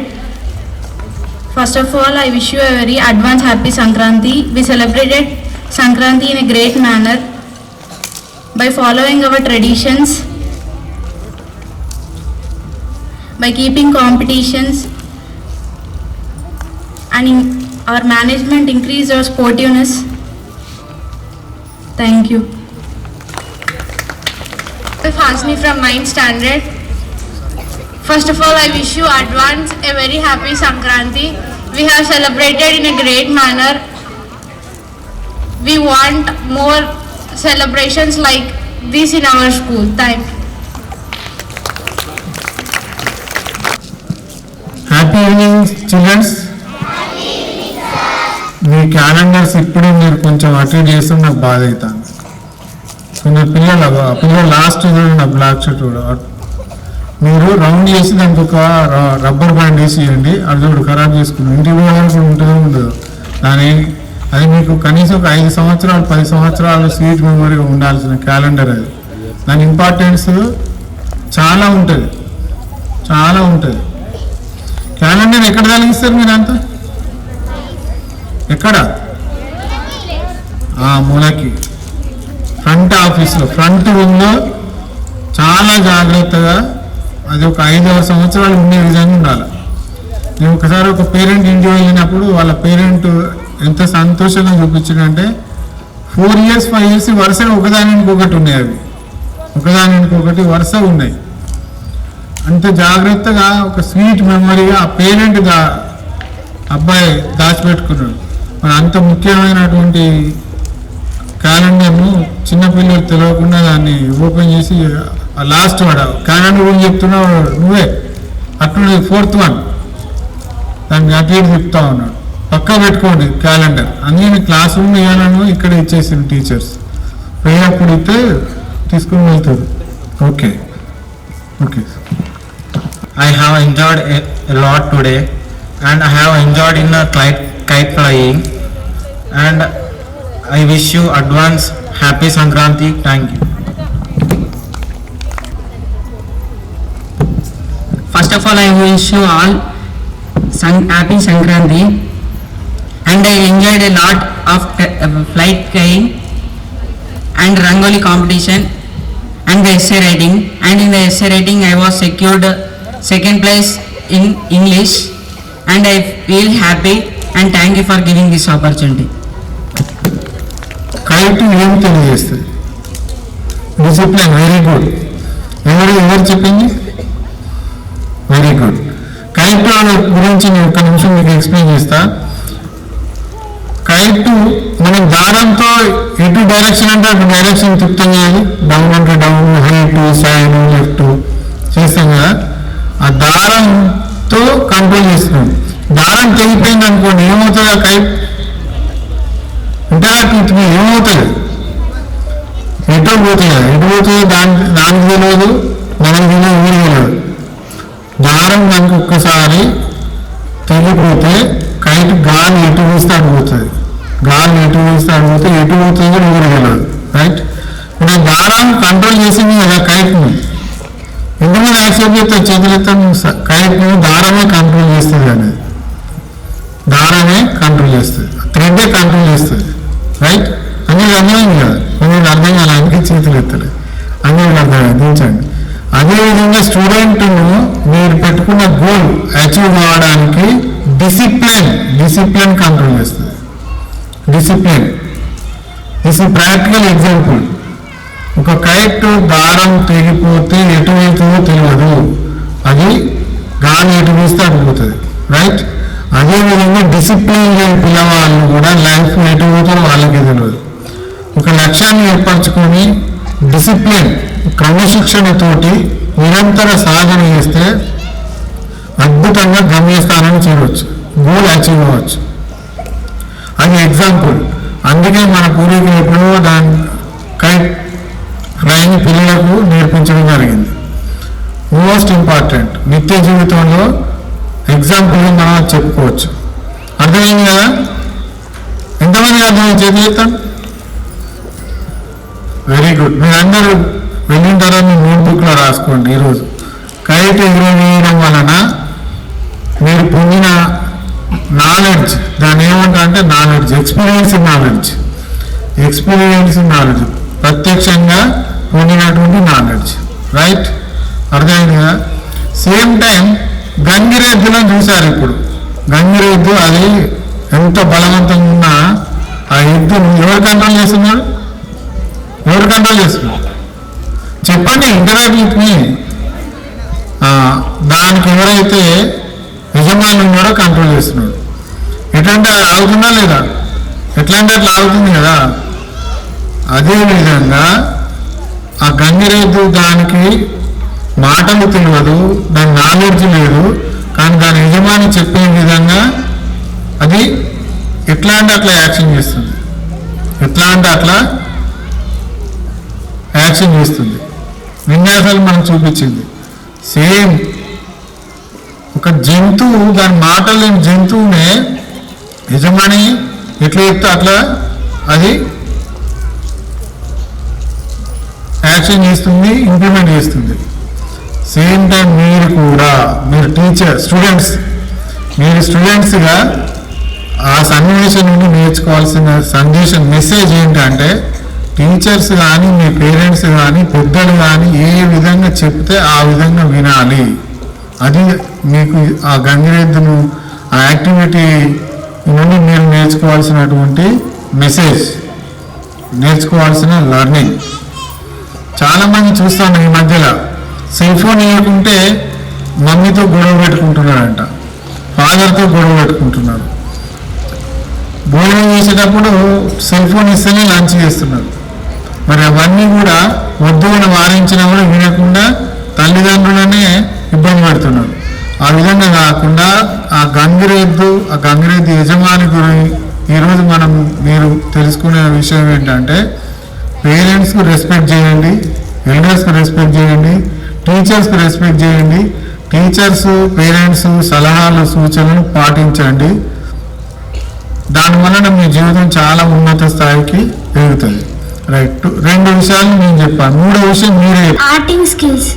First of all, I wish you a very advanced happy Sankranti. We celebrated Sankranti in a great manner by following our traditions, by keeping competitions, and our management increased our sportiveness. Thank you. Hasni from 9th standard. First of all, I wish you advance a very happy Sankranti. We have celebrated in a great manner. We want more celebrations like this in our school. Thank you. Happy evening children's. మీ calendars ఇప్పుడు మీరు కొంచెం attend చేస్తే నాకు బాధ అవుతాను. కొంచెం పిల్లలు లాస్ట్ నా బ్లాక్ షర్ట్ కూడా మీరు రౌండ్ చేసి దానికి ఒక రబ్బర్ బ్యాండ్ వేసి ఇవ్వండి. అది చూడు ఖరాబ్ చేసుకుని ఇంటికి పోవాల్సి ఉంటుందో ఉండదు. అది మీకు కనీసం ఒక 5 సంవత్సరాలు 10 సంవత్సరాలు స్వీట్ మెమరీగా ఉండాల్సిన క్యాలెండర్ అది. దాని ఇంపార్టెన్స్ చాలా ఉంటుంది. క్యాలెండర్ ఎక్కడ తొలగిస్తారు మీరంతా? ఎక్కడ? మూలకి ఫ్రంట్ ఆఫీస్లో ఫ్రంట్ రూమ్లో చాలా జాగ్రత్తగా అది ఒక 5-6 సంవత్సరాలు ఉండే విధంగా ఉండాలి. నేను ఒకసారి ఒక పేరెంట్ ఇంటికి వెళ్ళినప్పుడు వాళ్ళ పేరెంట్ ఎంత సంతోషంగా చూపించిందంటే 4 years 5 years వరుసగా ఒకదానికి ఉన్నాయి. అవి ఒకదానికి వరుస ఉన్నాయి. అంత జాగ్రత్తగా ఒక స్వీట్ మెమరీగా ఆ పేరెంట్ అబ్బాయి దాచిపెట్టుకున్నాడు. మరి అంత ముఖ్యమైనటువంటి క్యాలెండర్ను చిన్నపిల్లలు తెలియకుండా దాన్ని ఓపెన్ చేసి లాస్ట్ వాడు క్యాలెండర్ గురించి చెప్తున్నావు నువ్వే అట్లా 4th one దాన్ని అటు చెప్తా ఉన్నాడు. పక్కా పెట్టుకోండి క్యాలెండర్. అందుకని క్లాస్ రూమ్ ఇవ్వాలను ఇక్కడ ఇచ్చేసిన టీచర్స్ పోయినప్పుడు ఇస్తే తీసుకుని వెళ్తారు. Okay. I have enjoyed a lot today, and I have enjoyed in kite flying, and I wish you advance happy Sankranti. Thank you. First of all, I wish you all happy Sankranti, and I enjoyed a lot of flight flying and Rangoli competition and the essay writing, and in the essay writing I was secured second place in English, and I feel happy and thank you for giving this opportunity. Kite ఏమి తెలియజేస్తుంది? Discipline. Very good. ఎవరు చెప్పింది? Very good. Kite గురించి నేను ఒక నిమిషం మీకు explain చేస్తా. కైట్ మనం దారంతో ఎటు డైరెక్షన్ అంటే అటు డైరెక్షన్ తిప్పుతాం కదా. డౌన్ అంటే డౌన్, హైట్, సైడ్, లెఫ్ట్ చేస్తాం కదా. ఆ దారంతో కంట్రోల్ చేస్తున్నాం. దారం తెగిపోయింది అనుకోండి ఏమవుతుంది? ఆ కైట్ అంటే ఏమవుతుంది? ఎటు పోతుంది దానికి తెలియదు, మనకు తెలియదు, ఊరు తెలియదు. దారం దానికి ఒక్కసారి తెగిపోతే కైట్ గాలి ఎటు వీస్తే అడిపోతుంది. ఎటు పోతుందో ఊరు తెలియదు. రైట్. ఇప్పుడు దారం కంట్రోల్ చేసింది కదా కైట్ని. ఎందుకంటే యాక్సెప్ట్ చేస్తే చేతులెత్తాం. కైట్ని దారమే కంట్రోల్ చేస్తుంది. అనేది దారమే కంట్రోల్ చేస్తుంది, థ్రెడ్డే కంట్రోల్ చేస్తుంది. రైట్. అనేది అర్థమైంది కదా. కొన్ని అర్థం కాడానికి చేతులు ఎత్తలేదు. అనేది అర్థమైంది. దించండి. అదేవిధంగా స్టూడెంట్ను మీరు పెట్టుకున్న గోల్ అచీవ్ కావడానికి డిసిప్లిన్ కంట్రోల్ చేస్తుంది. Discipline is practical example. ఒక కైట్ దారం తెగిపోతే ఎటు వెళ్తుందో తెలియదు. అది గాలి ఎటు వేస్తే అడిపోతుంది. రైట్. అదేవిధంగా డిసిప్లిన్ లేని పిల్లవాళ్ళు కూడా లైఫ్ ఎటు పోతారో వాళ్ళకే తెలియదు. ఒక లక్ష్యాన్ని ఏర్పరచుకొని డిసిప్లిన్ క్రమశిక్షణతోటి నిరంతర సాధన చేస్తే అద్భుతంగా గమ్యస్థానాన్ని చేరవచ్చు, గోల్ అచీవ్ అవ్వచ్చు. అది ఎగ్జాంపుల్. అందుకే మన పూర్వీకులు ఎప్పుడో దాని కైట్ ఫ్లైయింగ్ పిల్లలకు నేర్పించడం జరిగింది. Most important. నిత్య జీవితంలో ఎగ్జాంపుల్గా మనం చెప్పుకోవచ్చు. అర్థమైంది కదా? ఎంతమంది అర్థమైంది? చేద్దాం. Very good. మీరందరూ వెళ్ళిన తర్వాత మీ నోట్బుక్లో రాసుకోండి. ఈరోజు కైట్ ఎగురవేయడం వలన మీరు పొందిన నాలెడ్జ్, దాన్ని ఏమంటారు అంటే నాలెడ్జ్, ఎక్స్పీరియన్స్ నాలెడ్జ్, ప్రత్యక్షంగా పొందినటువంటి నాలెడ్జ్. రైట్, అర్థమైంది కదా. సేమ్ టైం గంగిరెద్దులను చూశారు. ఇప్పుడు గంగిరెద్దు అది ఎంత బలవంతంగా ఉన్నా ఆ ఎద్దును ఎవరు కంట్రోల్ చేస్తున్నారు? చెప్పండి, ఇంటరాక్ట్ని. దానికి ఎవరైతే యజమాని ఉన్నాడో కంట్రోల్ చేస్తున్నాడు. ఎట్లంటే ఆగుతుందా లేదా? ఎట్లంటే అట్లా ఆగుతుంది కదా. అదేవిధంగా ఆ గంగిరెద్దు దానికి మాటలు తెలియదు, దాని నాలెడ్జ్ లేదు, కానీ దాని యజమాని చెప్పే విధంగా అది ఎట్లా అంటే అట్లా యాక్షన్ చేస్తుంది. విన్యాసాలు మనం చూపించింది. సేమ్ ఒక జంతువు, దాని మాటలు లేని జంతువునే యజమాని ఎట్లా చెప్తే అట్లా అది యాక్షన్ చేస్తుంది, ఇంప్లిమెంట్ చేస్తుంది. సేమ్ టైం మీరు టీచర్ స్టూడెంట్స్గా ఆ సన్నివేశం నుండి నేర్చుకోవాల్సిన మెసేజ్ ఏంటంటే, టీచర్స్ కానీ మీ పేరెంట్స్ కానీ పెద్దలు కానీ ఏ విధంగా చెప్తే ఆ విధంగా వినాలి. అది మీకు ఆ గంగిరెద్దును ఆ యాక్టివిటీ నుండి మీరు నేర్చుకోవాల్సినటువంటి మెసేజ్, నేర్చుకోవాల్సిన లెర్నింగ్. చాలామంది చూస్తాను ఈ మధ్యలో సెల్ ఫోన్ ఇవ్వకుంటే మమ్మీతో గొడవ పెట్టుకుంటున్నారంట, ఫాదర్తో గొడవ పెట్టుకుంటున్నారు. భోజనం చేసేటప్పుడు సెల్ ఫోన్ ఇస్తేనే లంచ్ చేస్తున్నారు. మరి అవన్నీ కూడా వద్దు అని వారించినా కూడా వినకుండా తల్లిదండ్రులనే ఇబ్బంది పెడుతున్నారు. ఆ విధంగా కాకుండా ఆ గంగిరెద్దు యజమాని గురించి ఈరోజు మీరు తెలుసుకునే విషయం ఏంటంటే, పేరెంట్స్కు రెస్పెక్ట్ చేయండి, ఎల్డర్స్కి రెస్పెక్ట్ చేయండి, టీచర్స్కి రెస్పెక్ట్ చేయండి. టీచర్స్ పేరెంట్స్ సలహాలు సూచనలు పాటించండి. దానివలన మీ జీవితం చాలా ఉన్నత స్థాయికి ఎదుగుతుంది. రైట్, 2 విషయాలు నేను చెప్పాను. 3వ విషయం మీరే. ఆర్టింగ్ skills.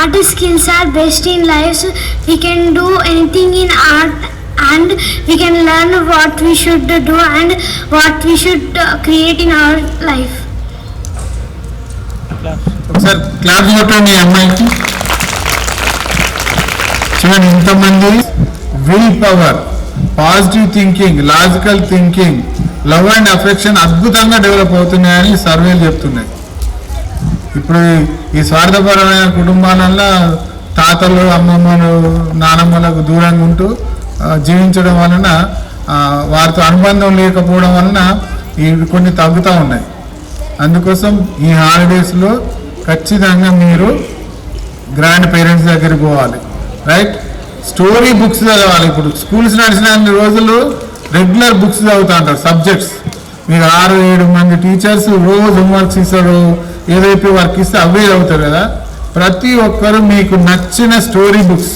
Art skills are best in life. We can do anything in art and we can learn what we should do and what we should create in our life. ఒకసారి క్లాస్ కొట్టండి అమ్మాయికి. చూడండి, ఇంతమంది will power, positive thinking, logical thinking, love and affection అద్భుతంగా develop అవుతున్నాయని సర్వేలు చెప్తున్నాయి. ఇప్పుడు ఈ స్వార్థపరమైన కుటుంబాలలో తాతలు, అమ్మమ్మలు, నానమ్మలకు దూరంగా ఉంటూ జీవించడం వలన, వారితో అనుబంధం లేకపోవడం వలన ఇవి కొన్ని తగ్గుతూ ఉన్నాయి. అందుకోసం ఈ హాలిడేస్లో ఖచ్చితంగా మీరు గ్రాండ్ పేరెంట్స్ దగ్గరికి పోవాలి. రైట్, స్టోరీ బుక్స్ చదవాలి. ఇప్పుడు స్కూల్స్ నడిచిన రోజులు రెగ్యులర్ బుక్స్ చదువుతూ ఉంటారు, సబ్జెక్ట్స్. మీరు 6-7 మంది టీచర్స్ రోజు హోంవర్క్స్ ఇస్తారు, ఏదైతే వర్క్ ఇస్తే అవే చదువుతారు కదా. ప్రతి ఒక్కరు మీకు నచ్చిన స్టోరీ బుక్స్,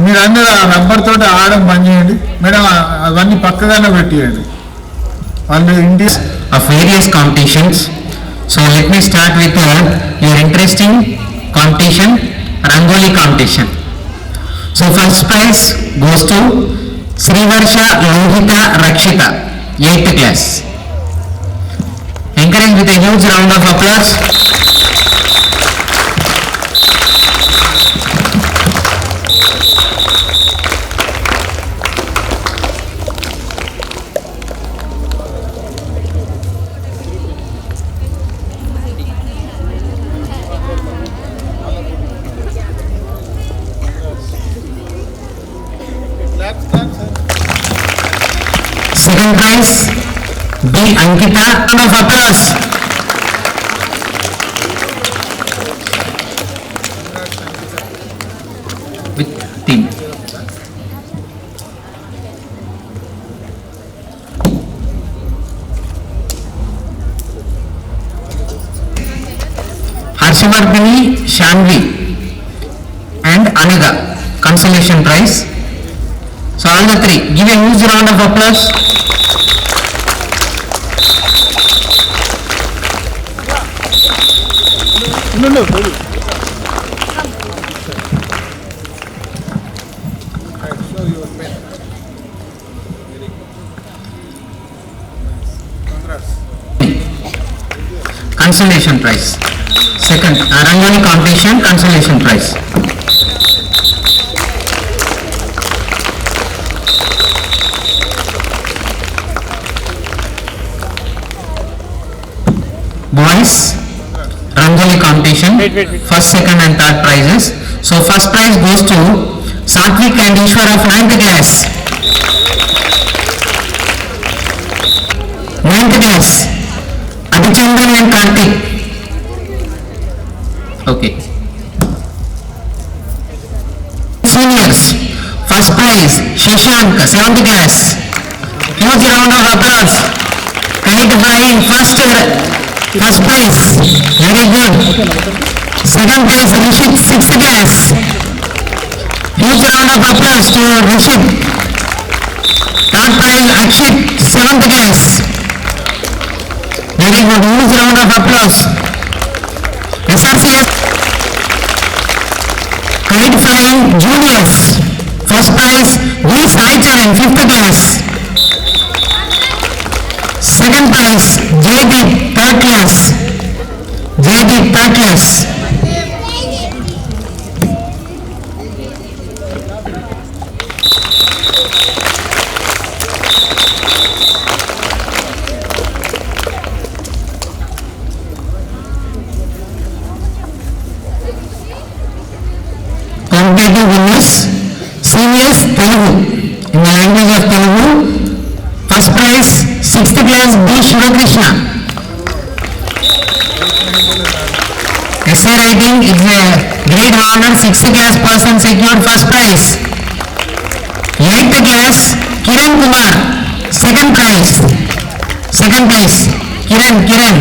మీరందరూ ఆ రబ్బర్ తోటి ఆడడం బంద్ చేయండి మేడం, అవన్నీ పక్కగానే పెట్టేయండి. వాళ్ళు India of various competitions. So let me start with your interesting competition, Rangoli competition. So first prize goes to Srivarsha Lohita Rakshita, 8th class. Encourage with a huge round of applause. Second prize, B. Ankita, round of applause. With team. Harshvardhini Shanvi and Anaga, consolation prize. So all the 3, give a huge round of applause. Consolation prize. Second, Rangoli competition, consolation prize. Boys, Rangoli competition, first, second and third prizes. So first prize goes to Satvik and Ishwar of 9th class. 9th class, Abhichandran and Karthik. Okay. Seniors, first prize, Shashank, 7th class. Huge round of applause. Kite flying, first prize, very good. Second prize, Rishit, 6th class. Huge round of applause to Rishit. Third prize, Akshit, 7th class. Very good, huge round of applause. SRCS Kite flying juniors, first prize, V. Sai Charan, 5th class. Second prize, Jaydeep, 3rd class. Jaydeep, 3rd class. Competitive winners, seniors, Telugu, in the language of Telugu. First prize, 6th class, B. Shivakrishna. Essay writing is a great honor, 6th class person secured first prize. 8th class, Kiran Kumar, second prize. Second place, Kiran.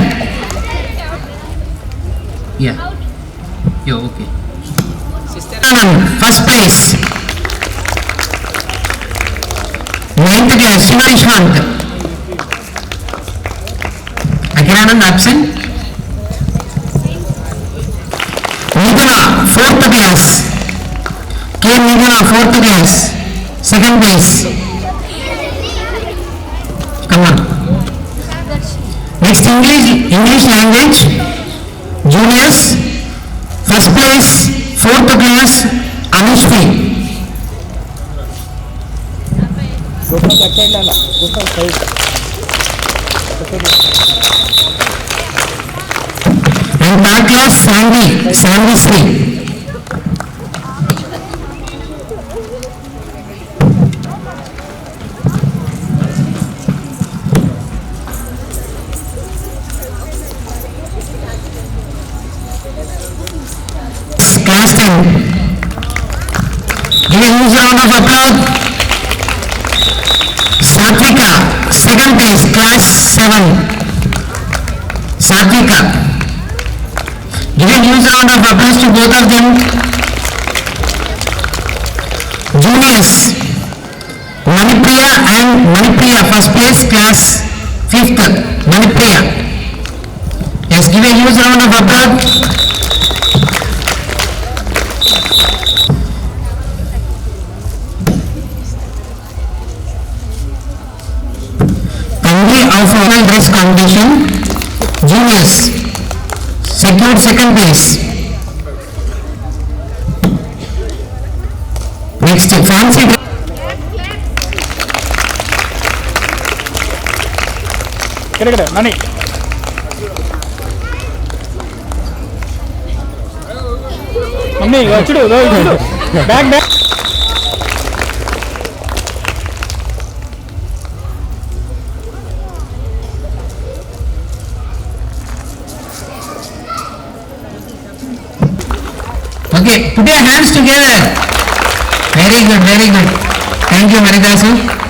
Yeah. Yo, okay. First place. 9th class, Shiva Ishwant. Akiranand absent. Nidana, 4th class. K. Nidana, 4th class. Second place. Come on. Next, English language. Juniors. First place, 4th class, Anushri. And third class, Sandy Sri. Class 10. Give a huge round of applause. Satvika, second place, class 7. Satvika. Give a huge round of applause to both of them. Juniors, Manipriya, first place, class 5th. Manipriya. Yes, give a huge round of applause. Of formal dress competition, juniors secured second place. Next, fancy dress. Nani. Mummy, chudu, back. Okay, put your hands together. Very good. Thank you, Maridasu.